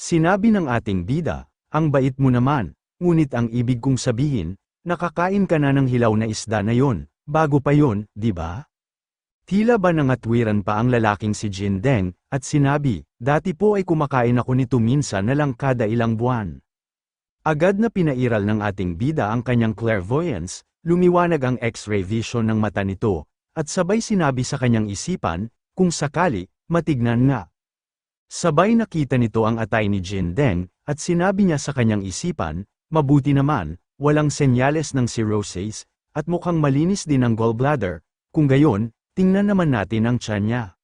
Sinabi ng ating bida, ang bait mo naman, ngunit ang ibig kong sabihin, nakakain ka na ng hilaw na isda na yon, bago pa yon, di ba? Tila ba nangatwiran pa ang lalaking si Jingdeng, at sinabi, dati po ay kumakain ako nito minsan na lang kada ilang buwan. Agad na pinairal ng ating bida ang kanyang clairvoyance, lumiwanag ang X-ray vision ng mata nito, at sabay sinabi sa kanyang isipan, kung sakali, matignan nga. Sabay nakita nito ang atay ni Jingdeng, at sinabi niya sa kanyang isipan, mabuti naman, walang senyales ng cirrhosis, at mukhang malinis din ang gallbladder, kung gayon, tingnan naman natin ang tiyan niya.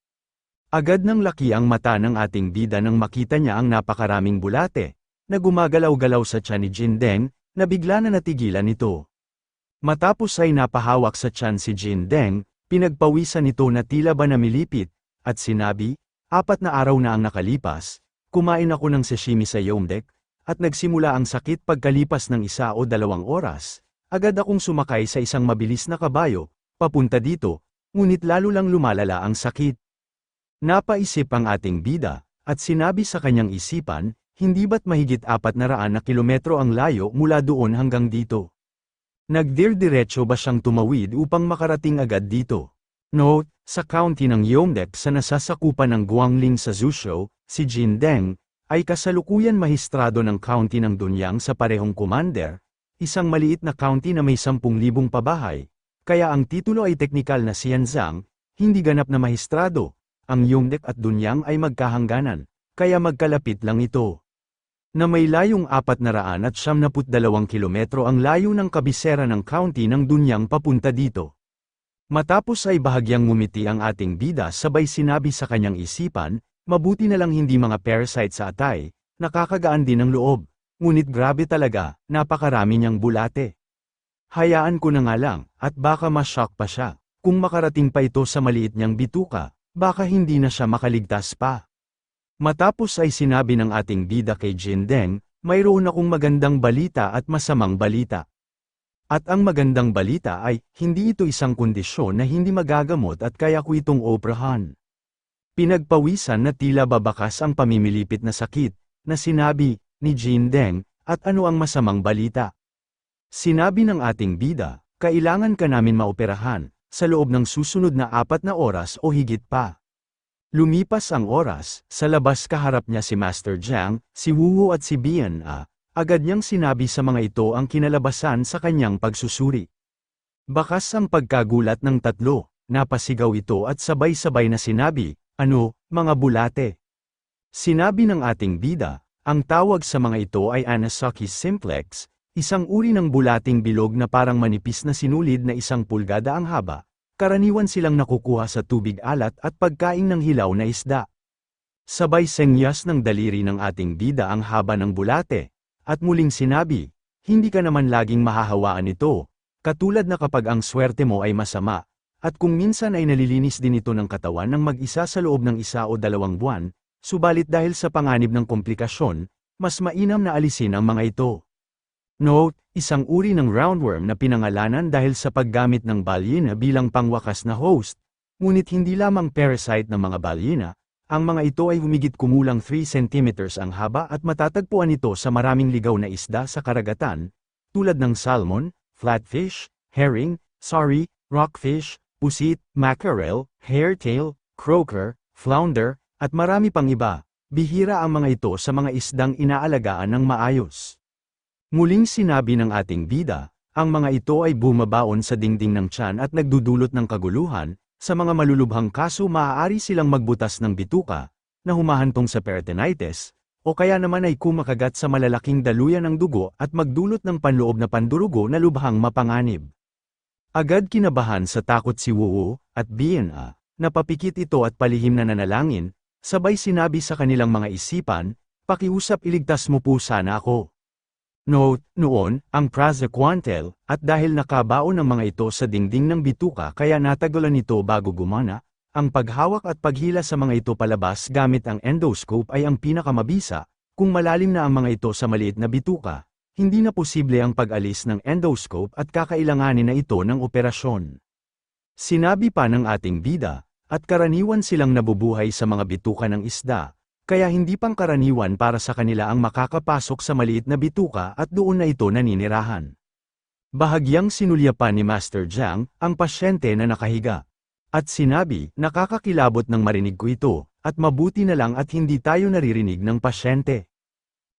Agad nang laki ang mata ng ating bida nang makita niya ang napakaraming bulate, na gumagalaw-galaw sa tiyan ni Jingdeng, na bigla na natigilan ito. Matapos ay napahawak sa tiyan si Jingdeng, pinagpawisan nito na tila ba namilipit, at sinabi, 4 na araw na ang nakalipas, kumain ako ng sashimi sa Yomdek, at nagsimula ang sakit pagkalipas ng 1 o 2 oras, agad akong sumakay sa isang mabilis na kabayo, papunta dito, ngunit lalo lang lumalala ang sakit. Napaisip ang ating bida, at sinabi sa kanyang isipan, hindi ba't mahigit 400 na kilometro ang layo mula doon hanggang dito? Nagdirdiretso ba siyang tumawid upang makarating agad dito? Note, sa county ng Yomdek sa nasasakupan ng Guangling sa Zhuzhou, si Jingdeng, ay kasalukuyan mahistrado ng county ng Dunyang sa parehong commander, isang maliit na county na may 10,000 pabahay. Kaya ang titulo ay teknikal na Xianzang, hindi ganap na mahistrado, ang Yomdek at Dunyang ay magkahangganan, kaya magkalapit lang ito. Na may layong 472 kilometro ang layo ng kabisera ng county ng Dunyang papunta dito. Matapos ay bahagyang ngumiti ang ating bida sabay sinabi sa kanyang isipan, mabuti na lang hindi mga parasite sa atay, nakakagaan din ang loob, ngunit grabe talaga, napakarami niyang bulate. Hayaan ko na nga lang, at baka ma-shock pa siya. Kung makarating pa ito sa maliit niyang bituka, baka hindi na siya makaligtas pa. Matapos ay sinabi ng ating bida kay Jingdeng, mayroon akong magandang balita at masamang balita. At ang magandang balita ay, hindi ito isang kondisyon na hindi magagamot at kaya ko itong operahan. Pinagpawisan na tila babakas ang pamimilipit na sakit, na sinabi ni Jingdeng, at ano ang masamang balita? Sinabi ng ating bida, kailangan ka namin maoperahan, sa loob ng susunod na 4 na oras o higit pa. Lumipas ang oras, sa labas kaharap niya si Master Jiang, si Wu at si Bian A, agad niyang sinabi sa mga ito ang kinalabasan sa kanyang pagsusuri. Bakas ang pagkagulat ng tatlo, napasigaw ito at sabay-sabay na sinabi, ano, mga bulate. Sinabi ng ating bida, ang tawag sa mga ito ay Anisakis simplex, isang uri ng bulating bilog na parang manipis na sinulid na 1 pulgada ang haba, karaniwan silang nakukuha sa tubig alat at pagkain ng hilaw na isda. Sabay senyas ng daliri ng ating bida ang haba ng bulate, at muling sinabi, hindi ka naman laging mahahawaan ito, katulad na kapag ang swerte mo ay masama, at kung minsan ay nalilinis din ito ng katawan ng mag-isa sa loob ng 1 o 2 buwan, subalit dahil sa panganib ng komplikasyon, mas mainam na alisin ang mga ito. Note, isang uri ng roundworm na pinangalanan dahil sa paggamit ng balyena bilang pangwakas na host, ngunit hindi lamang parasite ng mga balyena, ang mga ito ay humigit kumulang 3 cm ang haba at matatagpuan ito sa maraming ligaw na isda sa karagatan, tulad ng salmon, flatfish, herring, sari, rockfish, pusit, mackerel, hairtail, croaker, flounder, at marami pang iba. Bihira ang mga ito sa mga isdang inaalagaan ng maayos. Muling sinabi ng ating bida, ang mga ito ay bumabaon sa dingding ng tiyan at nagdudulot ng kaguluhan. Sa mga malulubhang kaso maaari silang magbutas ng bituka, na humahantong sa peritonitis, o kaya naman ay kumakagat sa malalaking daluyan ng dugo at magdulot ng panloob na pandurugo na lubhang mapanganib. Agad kinabahan sa takot si Wu at Bian, napapikit ito at palihim na nanalangin, sabay sinabi sa kanilang mga isipan, pakiusap iligtas mo po sana ako. Note, noon, ang praziquantel, at dahil nakabaon ng mga ito sa dingding ng bituka kaya natagalan ito bago gumana, ang paghawak at paghila sa mga ito palabas gamit ang endoscope ay ang pinakamabisa, kung malalim na ang mga ito sa maliit na bituka, hindi na posible ang pag-alis ng endoscope at kakailanganin na ito ng operasyon. Sinabi pa ng ating bida, at karaniwan silang nabubuhay sa mga bituka ng isda, kaya hindi pangkaraniwan para sa kanila ang makakapasok sa maliit na bituka at doon na ito naninirahan. Bahagyang sinulyapan ni Master Jiang ang pasyente na nakahiga. At sinabi, nakakakilabot ng marinig ko ito, at mabuti na lang at hindi tayo naririnig ng pasyente.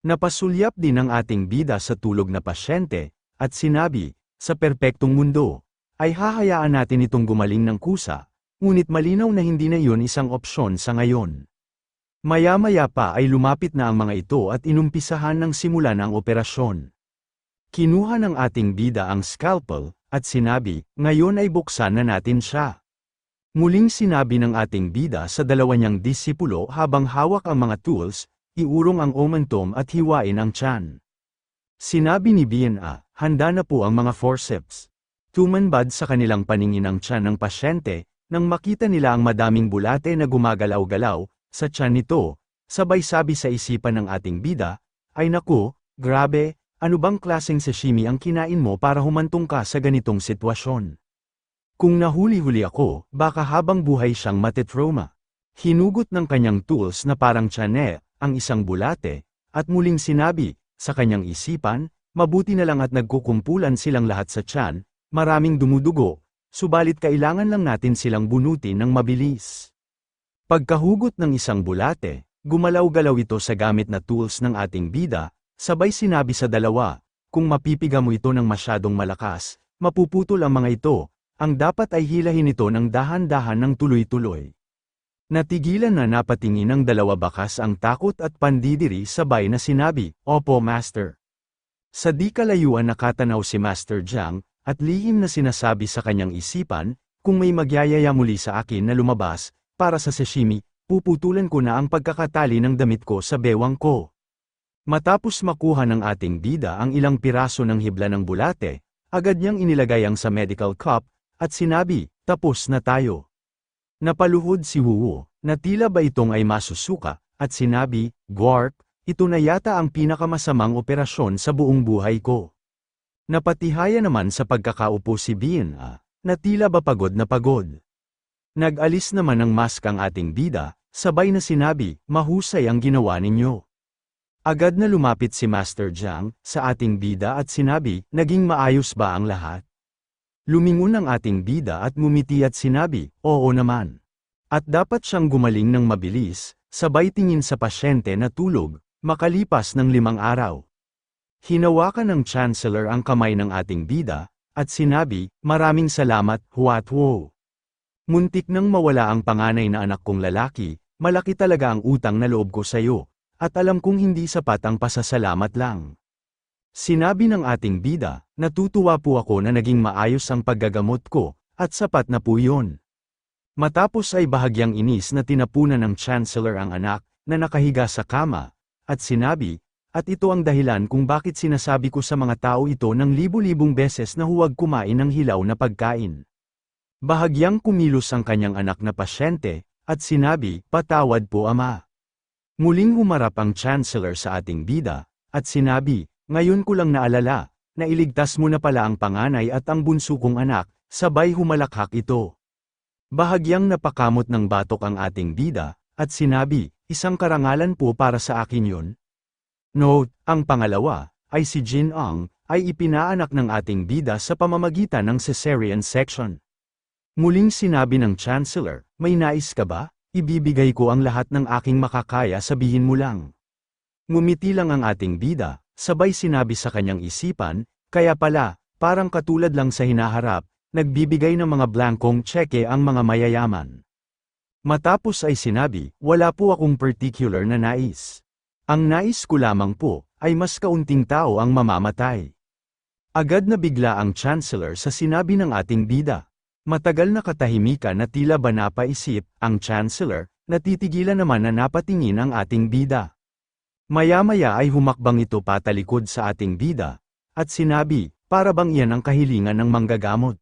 Napasulyap din ng ating bida sa tulog na pasyente, at sinabi, sa perpektong mundo, ay hahayaan natin itong gumaling ng kusa, ngunit malinaw na hindi na yun isang opsyon sa ngayon. Maya-maya pa ay lumapit na ang mga ito at inumpisahan ng simulan ang operasyon. Kinuha ng ating bida ang scalpel, at sinabi, ngayon ay buksan na natin siya. Muling sinabi ng ating bida sa dalawa niyang disipulo habang hawak ang mga tools, iurong ang omentum at hiwain ang tiyan. Sinabi ni Bian, handa na po ang mga forceps. Tumanbad sa kanilang paningin ang tiyan ng pasyente, nang makita nila ang madaming bulate na gumagalaw-galaw, sa tiyan nito, sabay sabi sa isipan ng ating bida, ay naku, grabe, ano bang klaseng sashimi ang kinain mo para humantong ka sa ganitong sitwasyon? Kung nahuli-huli ako, baka habang buhay siyang matetrauma. Hinugot ng kanyang tools na parang tiyan ang isang bulate, at muling sinabi, sa kanyang isipan, mabuti na lang at nagkukumpulan silang lahat sa tiyan, maraming dumudugo, subalit kailangan lang natin silang bunutin ng mabilis. Pagkahugot ng isang bulate, gumalaw-galaw ito sa gamit na tools ng ating bida, sabay sinabi sa dalawa, kung mapipiga mo ito ng masyadong malakas, mapuputol ang mga ito, ang dapat ay hilahin ito ng dahan-dahan ng tuloy-tuloy. Natigilan na napatingin ng dalawa bakas ang takot at pandidiri sabay na sinabi, Opo Master. Sa di kalayuan nakatanaw si Master Jiang, at lihim na sinasabi sa kanyang isipan, kung may magyayaya muli sa akin na lumabas, para sa sashimi, puputulan ko na ang pagkakatali ng damit ko sa bewang ko. Matapos makuha ng ating bida ang ilang piraso ng hibla ng bulate, agad niyang inilagay ang sa medical cup, at sinabi, tapos na tayo. Napaluhod si Wu, na tila ba itong ay masusuka, at sinabi, Gwarp, ito na yata ang pinakamasamang operasyon sa buong buhay ko. Napatihaya naman sa pagkakaupo si Bian, na tila ba pagod na pagod. Nag-alis naman ng mask ang ating bida, sabay na sinabi, mahusay ang ginawa ninyo. Agad na lumapit si Master Jiang sa ating bida at sinabi, naging maayos ba ang lahat? Lumingon ang ating bida at ngumiti at sinabi, oo naman. At dapat siyang gumaling ng mabilis, sabay tingin sa pasyente na tulog, makalipas ng 5 araw. Hinawakan ng Chancellor ang kamay ng ating bida, at sinabi, maraming salamat, Huatwo. Muntik nang mawala ang panganay na anak kong lalaki, malaki talaga ang utang na loob ko sa iyo, at alam kong hindi sapat ang pasasalamat lang. Sinabi ng ating bida, natutuwa po ako na naging maayos ang paggagamot ko, at sapat na po yun. Matapos ay bahagyang inis na tinapunan ng Chancellor ang anak, na nakahiga sa kama, at sinabi, at ito ang dahilan kung bakit sinasabi ko sa mga tao ito ng libu-libong beses na huwag kumain ng hilaw na pagkain. Bahagyang kumilos ang kanyang anak na pasyente, at sinabi, patawad po ama. Muling humarap ang Chancellor sa ating bida, at sinabi, ngayon ko lang naalala, na iligtas mo na pala ang panganay at ang bunso kong anak, sabay humalakhak ito. Bahagyang napakamot ng batok ang ating bida, at sinabi, isang karangalan po para sa akin yun. Note, ang pangalawa, ay si Jin Ang, ay ipinaanak ng ating bida sa pamamagitan ng cesarean section. Muling sinabi ng Chancellor, may nais ka ba? Ibibigay ko ang lahat ng aking makakaya, sabihin mo lang. Ngumiti lang ang ating bida, sabay sinabi sa kanyang isipan, kaya pala, parang katulad lang sa hinaharap, nagbibigay ng mga blankong tseke ang mga mayayaman. Matapos ay sinabi, wala po akong particular na nais. Ang nais ko lamang po, ay mas kaunting tao ang mamamatay. Agad na bigla ang Chancellor sa sinabi ng ating bida. Matagal na katahimikan na tila ba napaisip, ang Chancellor, natitigilan naman na napatingin ang ating bida. Maya-maya ay humakbang ito patalikod sa ating bida, at sinabi, para bang iyan ang kahilingan ng manggagamot.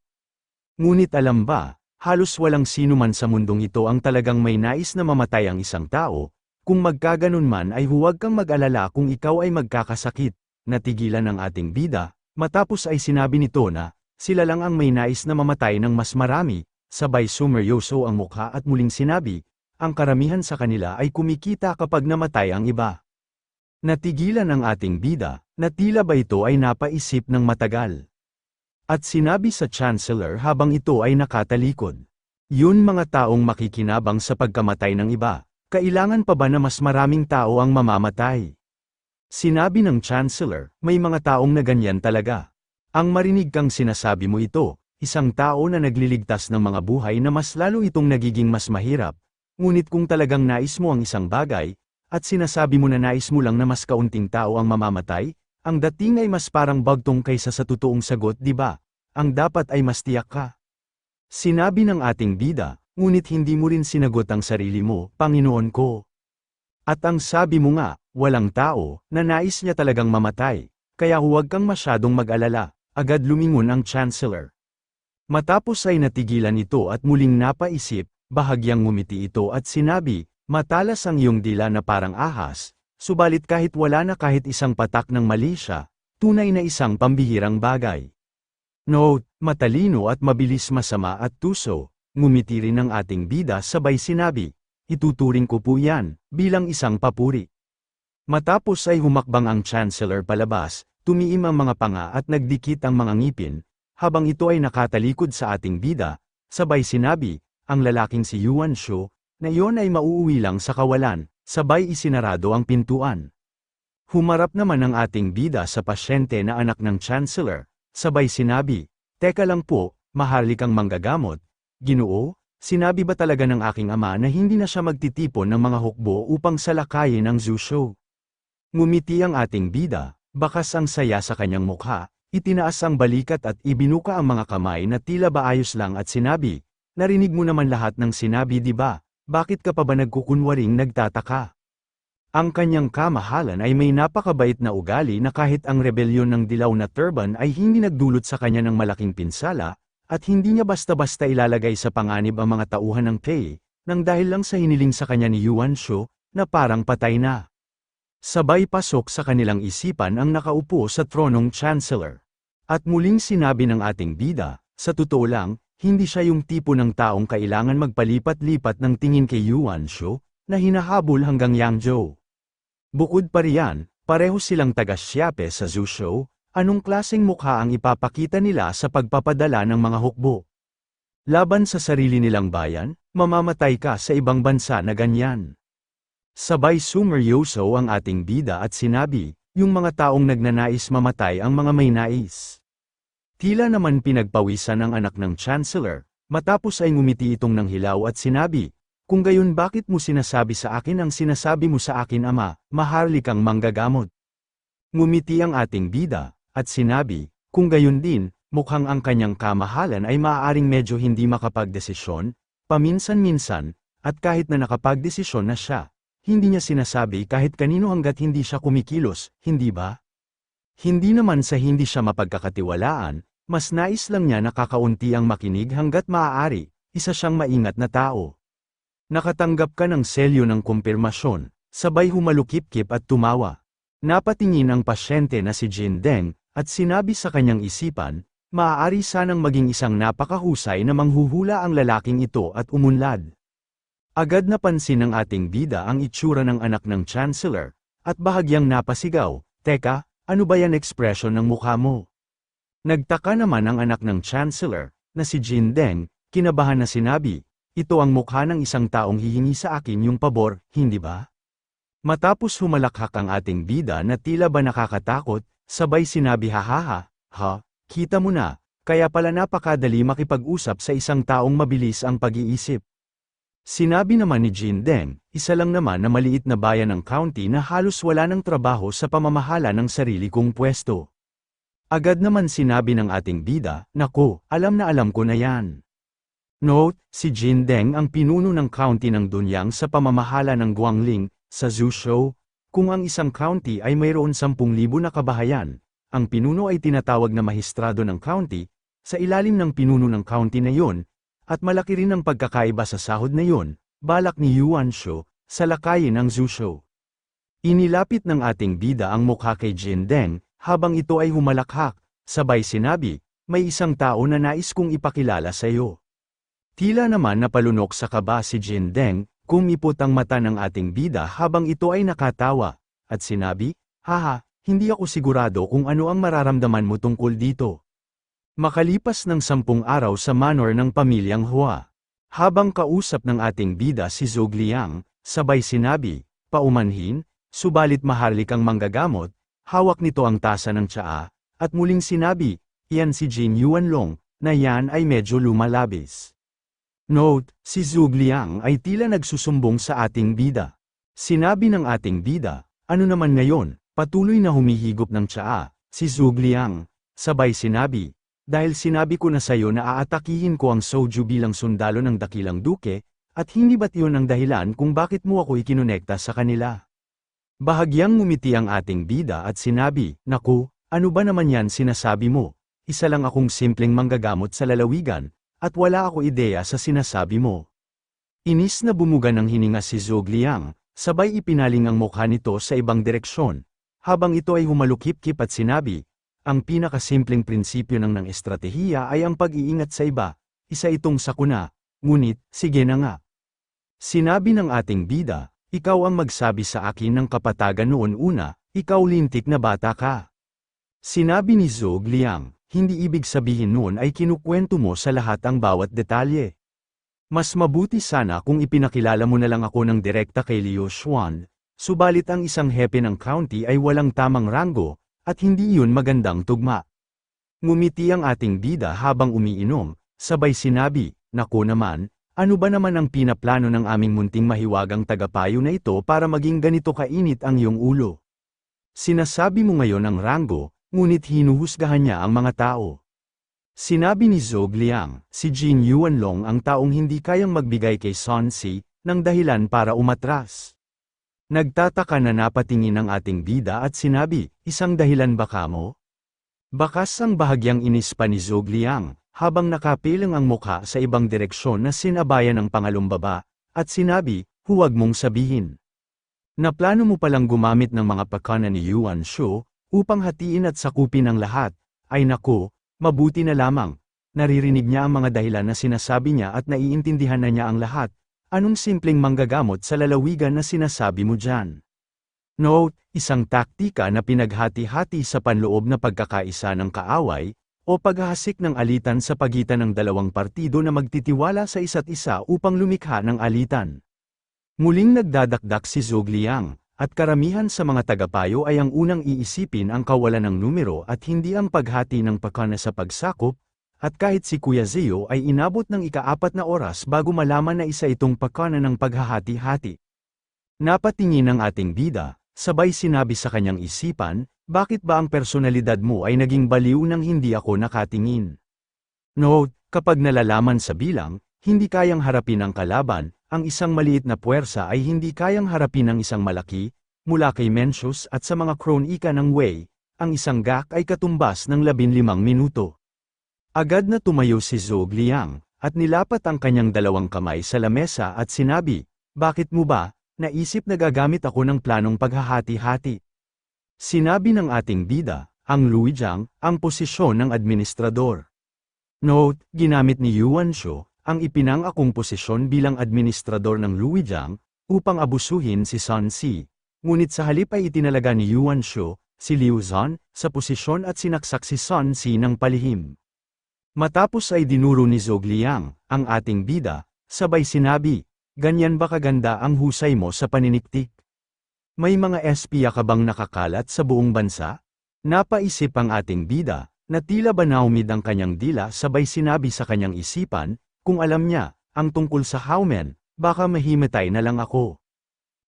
Ngunit alam ba, halos walang sino man sa mundong ito ang talagang may nais na mamatay ang isang tao, kung magkaganon man ay huwag kang mag-alala kung ikaw ay magkakasakit, natigilan ng ating bida, matapos ay sinabi nito na, sila lang ang may nais na mamatay ng mas marami, sabay sumeryoso ang mukha at muling sinabi, ang karamihan sa kanila ay kumikita kapag namatay ang iba. Natigilan ang ating bida, na tila ba ito ay napaisip ng matagal. At sinabi sa Chancellor habang ito ay nakatalikod. Yun mga taong makikinabang sa pagkamatay ng iba, kailangan pa ba na mas maraming tao ang mamamatay? Sinabi ng Chancellor, may mga taong na ganyan talaga. Ang marinig kang sinasabi mo ito, isang tao na nagliligtas ng mga buhay na mas lalo itong nagiging mas mahirap, ngunit kung talagang nais mo ang isang bagay, at sinasabi mo na nais mo lang na mas kaunting tao ang mamamatay, ang dating ay mas parang bagtong kaysa sa totoong sagot, di ba? Ang dapat ay mas tiyak ka. Sinabi ng ating bida, ngunit hindi mo rin sinagot ang sarili mo, Panginoon ko. At ang sabi mo nga, walang tao, na nais niya talagang mamatay, kaya huwag kang masyadong mag-alala, agad lumingon ang Chancellor. Matapos ay natigilan ito at muling napaisip, bahagyang ngumiti ito at sinabi, matalas ang iyong dila na parang ahas, subalit kahit wala na kahit isang patak ng mali siya, tunay na isang pambihirang bagay. Note, matalino at mabilis masama at tuso, ngumiti rin ang ating bida sabay sinabi, ituturing ko po yan, bilang isang papuri. Matapos ay humakbang ang Chancellor palabas, tumiim ang mga panga at nagdikit ang mga ngipin, habang ito ay nakatalikod sa ating bida, sabay sinabi, ang lalaking si Yuan Shu, na iyon ay mauuwi lang sa kawalan, sabay isinarado ang pintuan. Humarap naman ang ating bida sa pasyente na anak ng Chancellor, sabay sinabi, teka lang po, maharlikang manggagamot, Ginoo, sinabi ba talaga ng aking ama na hindi na siya magtitipon ng mga hukbo upang salakayin ang zoo show? Ngumiti ang ating bida, bakas ang saya sa kanyang mukha, itinaas ang balikat at ibinuka ang mga kamay na tila ba ayos lang at sinabi, narinig mo naman lahat ng sinabi di ba? Bakit ka pa ba nagkukunwaring nagtataka? Ang kanyang kamahalan ay may napakabait na ugali na kahit ang rebelyon ng dilaw na turban ay hindi nagdulot sa kanya ng malaking pinsala, at hindi niya basta-basta ilalagay sa panganib ang mga tauhan ng Pei, nang dahil lang sa hiniling sa kanya ni Yuan Shu, na parang patay na. Sabay pasok sa kanilang isipan ang nakaupo sa tronong Chancellor. At muling sinabi ng ating bida, sa totoo lang, hindi siya yung tipo ng taong kailangan magpalipat-lipat ng tingin kay Yuan Shu, na hinahabol hanggang Yangzhou. Bukod pa riyan, pareho silang taga-Xiape sa zoo show, anong klaseng mukha ang ipapakita nila sa pagpapadala ng mga hukbo? Laban sa sarili nilang bayan, mamamatay ka sa ibang bansa na ganyan. Sabay sumeryoso ang ating bida at sinabi, yung mga taong nagnanais mamatay ang mga may nais. Tila naman pinagpawisan ang anak ng Chancellor, matapos ay ngumiti itong nang hilaw at sinabi, kung gayon bakit mo sinasabi sa akin ang sinasabi mo sa akin ama, maharlikang manggagamot. Ngumiti ang ating bida, at sinabi, kung gayon din, mukhang ang kanyang kamahalan ay maaaring medyo hindi makapagdesisyon, paminsan-minsan, at kahit na nakapagdesisyon na siya, hindi niya sinasabi kahit kanino hanggat hindi siya kumikilos, hindi ba? Hindi naman sa hindi siya mapagkakatiwalaan, mas nais lang niya na kakaunti ang makinig hanggat maaari, isa siyang maingat na tao. Nakatanggap ka ng selyo ng kumpirmasyon, sabay humalukip-kip at tumawa. Napatingin ang pasyente na si Jin Deng, at sinabi sa kanyang isipan, maaari sanang maging isang napakahusay na manghuhula ang lalaking ito at umunlad. Agad napansin ng ating bida ang itsura ng anak ng Chancellor, at bahagyang napasigaw, teka, ano ba yan ekspresyon ng mukha mo? Nagtaka naman ang anak ng Chancellor, na si Jin Deng, Kinabahan na sinabi, ito ang mukha ng isang taong hihingi sa akin yung pabor, hindi ba? Matapos humalakhak ang ating bida na tila ba nakakatakot, sabay sinabi hahaha, kita mo na, kaya pala napakadali makipag-usap sa isang taong mabilis ang pag-iisip. Sinabi naman ni Jin Deng, isa lang naman na maliit na bayan ng county na halos wala ng trabaho sa pamamahala ng sarili kong pwesto. Agad naman sinabi ng ating bida, naku, alam na alam ko na yan. Note, si Jin Deng ang pinuno ng county ng Dunyang sa pamamahala ng Guangling, sa Zhuzhou. Kung ang isang county ay mayroon 10,000 na kabahayan, ang pinuno ay tinatawag na mahistrado ng county, sa ilalim ng pinuno ng county na yon, at malaki rin ang pagkakaiba sa sahod na yon, balak ni Yuan Shu, sa lakayin ng Zhuzhou. Inilapit ng ating bida ang mukha kay Jin Deng, habang ito ay humalakhak, sabay sinabi, may isang tao na nais kong ipakilala sa iyo. Tila naman napalunok sa kaba si Jin Deng, kumipot ang mata ng ating bida habang ito ay nakatawa, at sinabi, haha, hindi ako sigurado kung ano ang mararamdaman mo tungkol dito. Makalipas ng 10 araw sa manor ng pamilyang Hua. Habang kausap ng ating bida si Zhou Liang, sabay sinabi, paumanhin, subalit maharlik ang manggagamot, hawak nito ang tasa ng tsaa, at muling sinabi, iyan si Jin Yuanlong, na yan ay medyo lumalabis. Note, si Zhou Liang ay tila nagsusumbong sa ating bida. Sinabi ng ating bida, ano naman ngayon, patuloy na humihigop ng tsaa, si Zhou Liang, sabay sinabi, dahil sinabi ko na sayo na aatakihin ko ang Soju bilang sundalo ng dakilang duke, at hindi ba't yun ang dahilan kung bakit mo ako ikinonekta sa kanila? Bahagyang ngumiti ang ating bida at sinabi, naku, ano ba naman yan sinasabi mo? Isa lang akong simpleng manggagamot sa lalawigan, at wala ako ideya sa sinasabi mo. Inis na bumuga ng hininga si Zhou Liang, sabay ipinaling ang mukha nito sa ibang direksyon, habang ito ay humalukip-kip at sinabi, ang pinakasimpleng prinsipyo ng estratehiya ay ang pag-iingat sa iba, isa itong sakuna, ngunit, sige na nga. Sinabi ng ating bida, ikaw ang magsabi sa akin ng kapatagan noon una, ikaw lintik na bata ka. Sinabi ni Zhou Liang, hindi ibig sabihin noon ay kinukwento mo sa lahat ang bawat detalye. Mas mabuti sana kung ipinakilala mo na lang ako ng direkta kay Liu Xuan, subalit ang isang hepe ng county ay walang tamang ranggo, at hindi iyon magandang tugma. Ngumiti ang ating bida habang umiinom, sabay sinabi, naku naman, ano ba naman ang pinaplano ng aming munting mahiwagang tagapayo na ito para maging ganito kainit ang iyong ulo? Sinasabi mo ngayon ang ranggo, ngunit hinuhusgahan niya ang mga tao. Sinabi ni Zhou Liang, si Jin Yuanlong ang taong hindi kayang magbigay kay Sun Si, ng dahilan para umatras. Nagtataka na napatingin ang ating bida at sinabi, isang dahilan ba kamo? Bakas ang bahagyang inis pa ni Zhou Liang, habang nakapilang ang mukha sa ibang direksyon na sinabayan ng pangalumbaba, at sinabi, huwag mong sabihin. Naplano mo palang gumamit ng mga pakana ni Yuan Shu, upang hatiin at sakupin ang lahat, ay naku, mabuti na lamang. Naririnig niya ang mga dahilan na sinasabi niya at naiintindihan na niya ang lahat. Anong simpleng manggagamot sa lalawigan na sinasabi mo dyan? Note, isang taktika na pinaghati-hati sa panloob na pagkakaisa ng kaaway, o paghahasik ng alitan sa pagitan ng dalawang partido na magtitiwala sa isa't isa upang lumikha ng alitan. Muling nagdadakdak si Zhou Liang, at karamihan sa mga tagapayo ay ang unang iisipin ang kawalan ng numero at hindi ang paghati ng pakana sa pagsakop, at kahit si Kuya Zio ay inabot ng ika-4 na oras bago malaman na isa itong pakana ng paghahati-hati. Napatingin ang ating bida, sabay sinabi sa kanyang isipan, bakit ba ang personalidad mo ay naging baliw nang hindi ako nakatingin? Note, kapag nalalaman sa bilang, hindi kayang harapin ang kalaban, ang isang maliit na puwersa ay hindi kayang harapin ng isang malaki, mula kay Mencius at sa mga kronika ng Wei, ang isang gak ay katumbas ng 15 minuto. Agad na tumayo si Zhou Liang, at nilapat ang kanyang 2 kamay sa lamesa at sinabi, bakit mo ba, naisip na gagamit ako ng planong paghahati-hati? Sinabi ng ating bida, ang Luijiang, ang posisyon ng administrador. Note, ginamit ni Yuan Shu, ang ipinangakong posisyon bilang administrador ng Luijiang, upang abusuhin si Sun Si. Ngunit sa halip ay itinalaga ni Yuan Shu, si Liu Zhan, sa posisyon at sinaksak si Sun Si ng palihim. Matapos ay dinuro ni Zhogliang, ang ating bida, sabay sinabi, ganyan ba kaganda ang husay mo sa paniniktik? May mga espiya ka bang nakakalat sa buong bansa? Napaisip ang ating bida, na tila ba naumid ang kanyang dila sabay sinabi sa kanyang isipan, kung alam niya, ang tungkol sa Howmen, baka mahimatay na lang ako.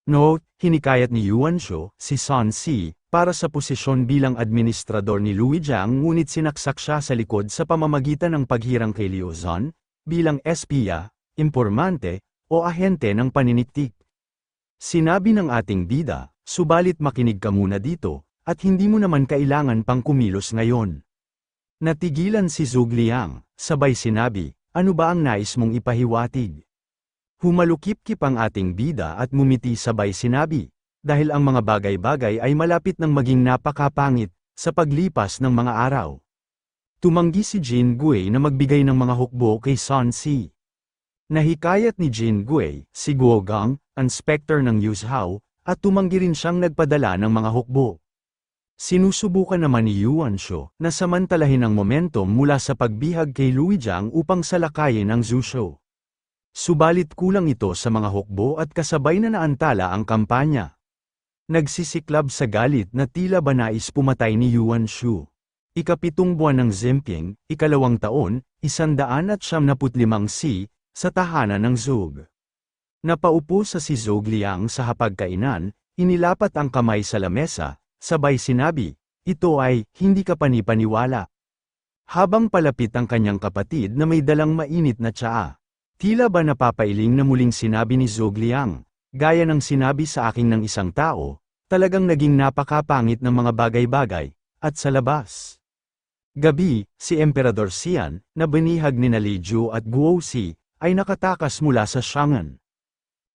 Note, hinikayat ni Yuan Shu, si Sun Si, para sa posisyon bilang administrador ni Liu Jiang ngunit sinaksak siya sa likod sa pamamagitan ng paghirang kay Liu Zhan, bilang espiya, impormante, o ahente ng paniniktik. Sinabi ng ating bida, subalit makinig ka muna dito, at hindi mo naman kailangan pang kumilos ngayon. Natigilan si Zhogliang, sabay sinabi, ano ba ang nais mong ipahiwatig? Humalukip-kip ang ating bida at ngumiti sabay sinabi, dahil ang mga bagay-bagay ay malapit ng maging napakapangit, sa paglipas ng mga araw. Tumanggi si Jin Gui na magbigay ng mga hukbo kay Sun Si. Nahikayat ni Jin Gui, si Guo Gang, inspector ng Yuzhou, at tumanggi rin siyang nagpadala ng mga hukbo. Sinusubukan naman ni Yuan Shu na samantalahin ang momentum mula sa pagbihag kay Liu Jiang upang salakayin ang Zhushou. Subalit kulang ito sa mga hukbo at kasabay na naantala ang kampanya. Nagsisiklab sa galit na tila ba nais pumatay ni Yuan Shu. Ikapitong buwan ng Zimping, ikalawang taon, 195 si, sa tahanan ng Zhug. Napaupo sa si Zhogliang sa hapagkainan, inilapat ang kamay sa lamesa, sabay sinabi, ito ay, hindi ka panipaniwala. Habang palapit ang kanyang kapatid na may dalang mainit na tsaa. Tila ba napapailing na muling sinabi ni Zhogliang, gaya ng sinabi sa akin ng isang tao, talagang naging napakapangit ng mga bagay-bagay, at sa labas. Gabi, si Emperador Xian, na binihag ni Li Ju at Guo Si, ay nakatakas mula sa Shangan.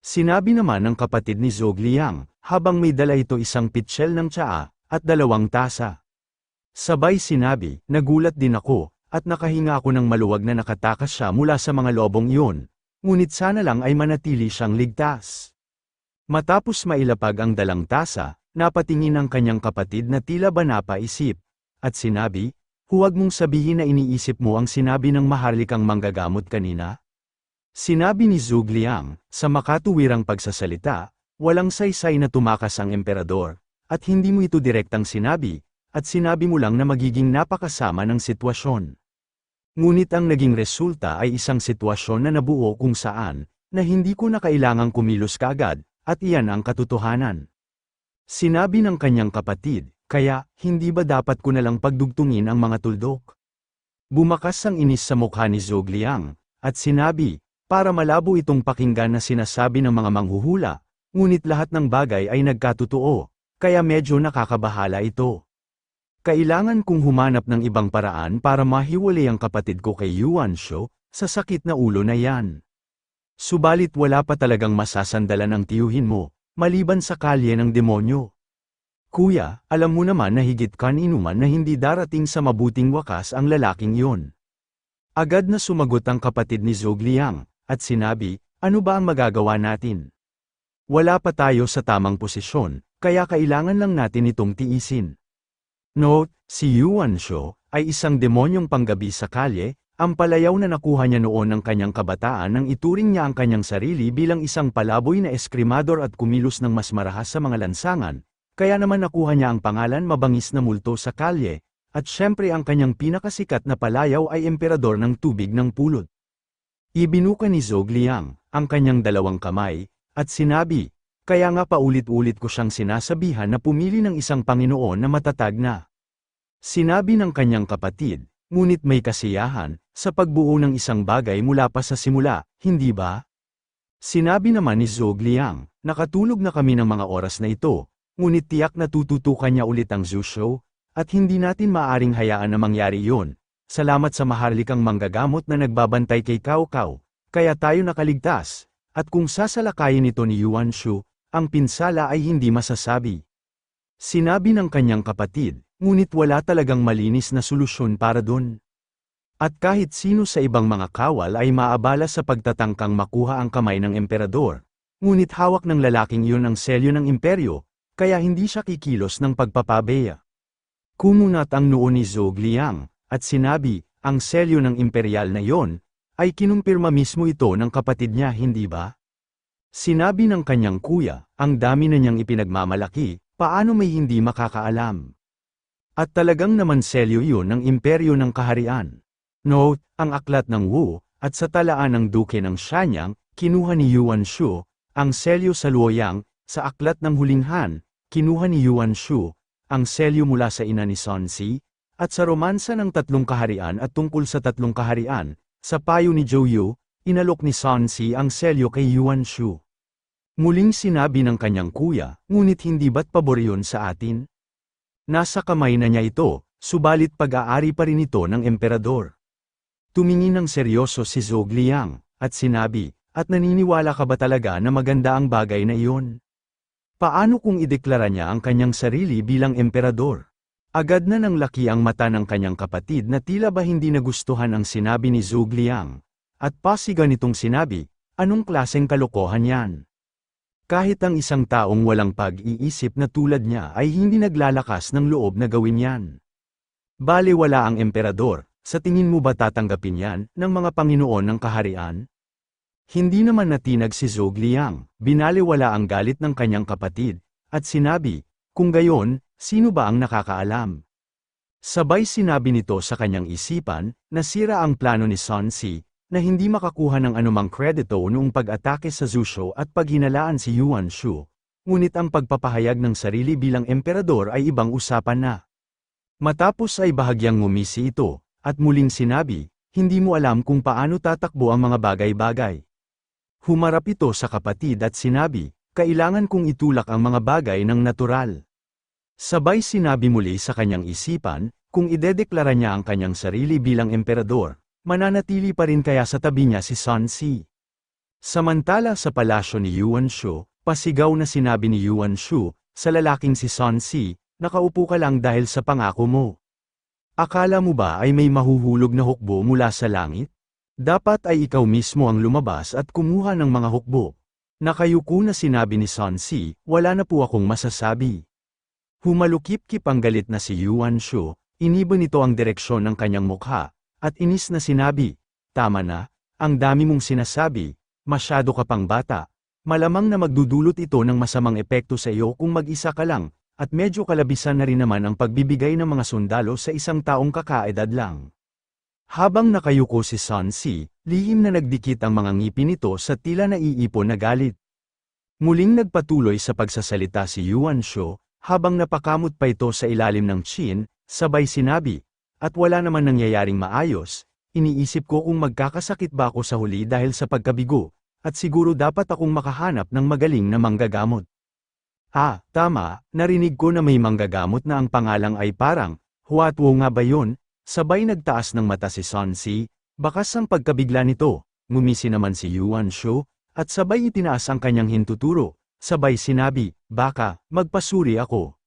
Sinabi naman ng kapatid ni Zhogliang, habang may dala ito isang pitsyel ng tsaa, at 2 tasa. Sabay sinabi, nagulat din ako, at nakahinga ako ng maluwag na nakatakas siya mula sa mga lobong iyon, ngunit sana lang ay manatili siyang ligtas. Matapos mailapag ang 2 tasa, napatingin ang kanyang kapatid na tila ba napaisip, at sinabi, huwag mong sabihin na iniisip mo ang sinabi ng maharlikang manggagamot kanina. Sinabi ni Zhogliang, sa makatuwirang pagsasalita, walang saysay na tumakas ang emperador, at hindi mo ito direktang sinabi, at sinabi mo lang na magiging napakasama ng sitwasyon. Ngunit ang naging resulta ay isang sitwasyon na nabuo kung saan, na hindi ko na kailangang kumilos kaagad, at iyan ang katotohanan. Sinabi ng kanyang kapatid, kaya, hindi ba dapat ko nalang pagdugtungin ang mga tuldok? Bumakas ang inis sa mukha ni Zhogliang, at sinabi, para malabo itong pakinggan na sinasabi ng mga manghuhula, ngunit lahat ng bagay ay nagkatotoo, kaya medyo nakakabahala ito. Kailangan kong humanap ng ibang paraan para mahiwalay ang kapatid ko kay Yuan Shu, sa sakit na ulo na yan. Subalit wala pa talagang masasandalan ang tiyuhin mo, maliban sa kalye ng demonyo. Kuya, alam mo naman na higit kan inuman na hindi darating sa mabuting wakas ang lalaking yon. Agad na sumagot ang kapatid ni Zhogliang, at sinabi, ano ba ang magagawa natin? Wala pa tayo sa tamang posisyon, kaya kailangan lang natin itong tiisin. Note, si Yuan Shu, ay isang demonyong panggabi sa kalye, ang palayaw na nakuha niya noon ng kanyang kabataan nang ituring niya ang kanyang sarili bilang isang palaboy na eskrimador at kumilos ng mas marahas sa mga lansangan, kaya naman nakuha niya ang pangalan mabangis na multo sa kalye, at syempre ang kanyang pinakasikat na palayaw ay emperador ng tubig ng pulot. Ibinuka ni Zhogliang, ang kanyang 2 kamay, at sinabi, kaya nga paulit-ulit ko siyang sinasabihan na pumili ng isang Panginoon na matatag na. Sinabi ng kanyang kapatid, ngunit may kasiyahan, sa pagbuo ng isang bagay mula pa sa simula, hindi ba? Sinabi naman ni Zhogliang, nakatulog na kami ng mga oras na ito, ngunit tiyak na tututukan niya ulit ang Zhushou, at hindi natin maaring hayaan na mangyari iyon. Salamat sa maharlikang manggagamot na nagbabantay kay Cao Cao, kaya tayo nakaligtas, at kung sasalakayin ito ni Yuan Shu, ang pinsala ay hindi masasabi. Sinabi ng kanyang kapatid, ngunit wala talagang malinis na solusyon para dun. At kahit sino sa ibang mga kawal ay maabala sa pagtatangkang makuha ang kamay ng emperador, ngunit hawak ng lalaking iyon ang selyo ng imperyo, kaya hindi siya kikilos ng pagpapabeya. Kumunat ang noo ni Zhogliang, at sinabi, ang selyo ng imperial na yon, ay kinumpirma mismo ito ng kapatid niya, hindi ba? Sinabi ng kanyang kuya, ang dami na niyang ipinagmamalaki, paano may hindi makakaalam? At talagang naman selyo yun ng imperyo ng kaharian. Note, ang aklat ng Wu, at sa talaan ng duke ng Shanyang, kinuha ni Yuan Shu, ang selyo sa Luoyang, sa aklat ng Huling Han, kinuha ni Yuan Shu, ang selyo mula sa ina ni Sun Si, at sa romansa ng tatlong kaharian at tungkol sa tatlong kaharian, sa payo ni Zhou Yu, inalok ni Sun Si ang selyo kay Yuan Shu. Muling sinabi ng kanyang kuya, ngunit hindi ba't pabor yun sa atin? Nasa kamay na niya ito, subalit pag-aari pa rin ito ng emperador. Tumingin ng seryoso si Zhou Liang, at sinabi, at naniniwala ka ba talaga na maganda ang bagay na iyon? Paano kung ideklara niya ang kanyang sarili bilang emperador? Agad na nang laki ang mata ng kanyang kapatid na tila ba hindi nagustuhan ang sinabi ni Zhou Liang. At pasigan nitong sinabi, anong klaseng kalokohan yan? Kahit ang isang taong walang pag-iisip na tulad niya ay hindi naglalakas ng loob na gawin yan. Balewala ang emperador, sa tingin mo ba tatanggapin yan ng mga Panginoon ng kaharian? Hindi naman natinag si Zhou Liang, binaliwala ang galit ng kanyang kapatid, at sinabi, kung gayon, sino ba ang nakakaalam? Sabay sinabi nito sa kanyang isipan, nasira ang plano ni Sun Si, na hindi makakuha ng anumang kredito noong pag-atake sa Zhuzhou at paghinalaan si Yuan Shu, ngunit ang pagpapahayag ng sarili bilang emperador ay ibang usapan na. Matapos ay bahagyang ngumisi ito, at muling sinabi, hindi mo alam kung paano tatakbo ang mga bagay-bagay. Humarap ito sa kapatid at sinabi, kailangan kong itulak ang mga bagay ng natural. Sabay sinabi muli sa kanyang isipan, kung idedeklara niya ang kanyang sarili bilang emperador, mananatili pa rin kaya sa tabi niya si Sun Si. Samantala sa palasyo ni Yuan Shu, pasigaw na sinabi ni Yuan Shu, sa lalaking si Sun Si, nakaupo ka lang dahil sa pangako mo. Akala mo ba ay may mahuhulog na hukbo mula sa langit? Dapat ay ikaw mismo ang lumabas at kumuha ng mga hukbo. Nakayuko na sinabi ni Sun Si, wala na po akong masasabi. Humalukip-kip ang galit na si Yuan Shu, iniba nito ang direksyon ng kanyang mukha, at inis na sinabi, tama na, ang dami mong sinasabi, masyado ka pang bata, malamang na magdudulot ito ng masamang epekto sa iyo kung mag-isa ka lang, at medyo kalabisan na rin naman ang pagbibigay ng mga sundalo sa isang taong kakaedad lang. Habang nakayuko si Sun Si, lihim na nagdikit ang mga ngipin nito sa tila naiipon na galit. Muling nagpatuloy sa pagsasalita si Yuan Shu, habang napakamot pa ito sa ilalim ng chin, sabay sinabi, at wala naman nangyayaring maayos, iniisip ko kung magkakasakit ba ako sa huli dahil sa pagkabigo, at siguro dapat akong makahanap ng magaling na manggagamot. Ah, tama, narinig ko na may manggagamot na ang pangalang ay parang, Huatwo nga ba yun? Sabay nagtaas ng mata si Sun Si, bakas ang pagkabigla nito, ngumisi naman si Yuan Shu, at sabay itinaas ang kanyang hintuturo, sabay sinabi, baka, magpasuri ako.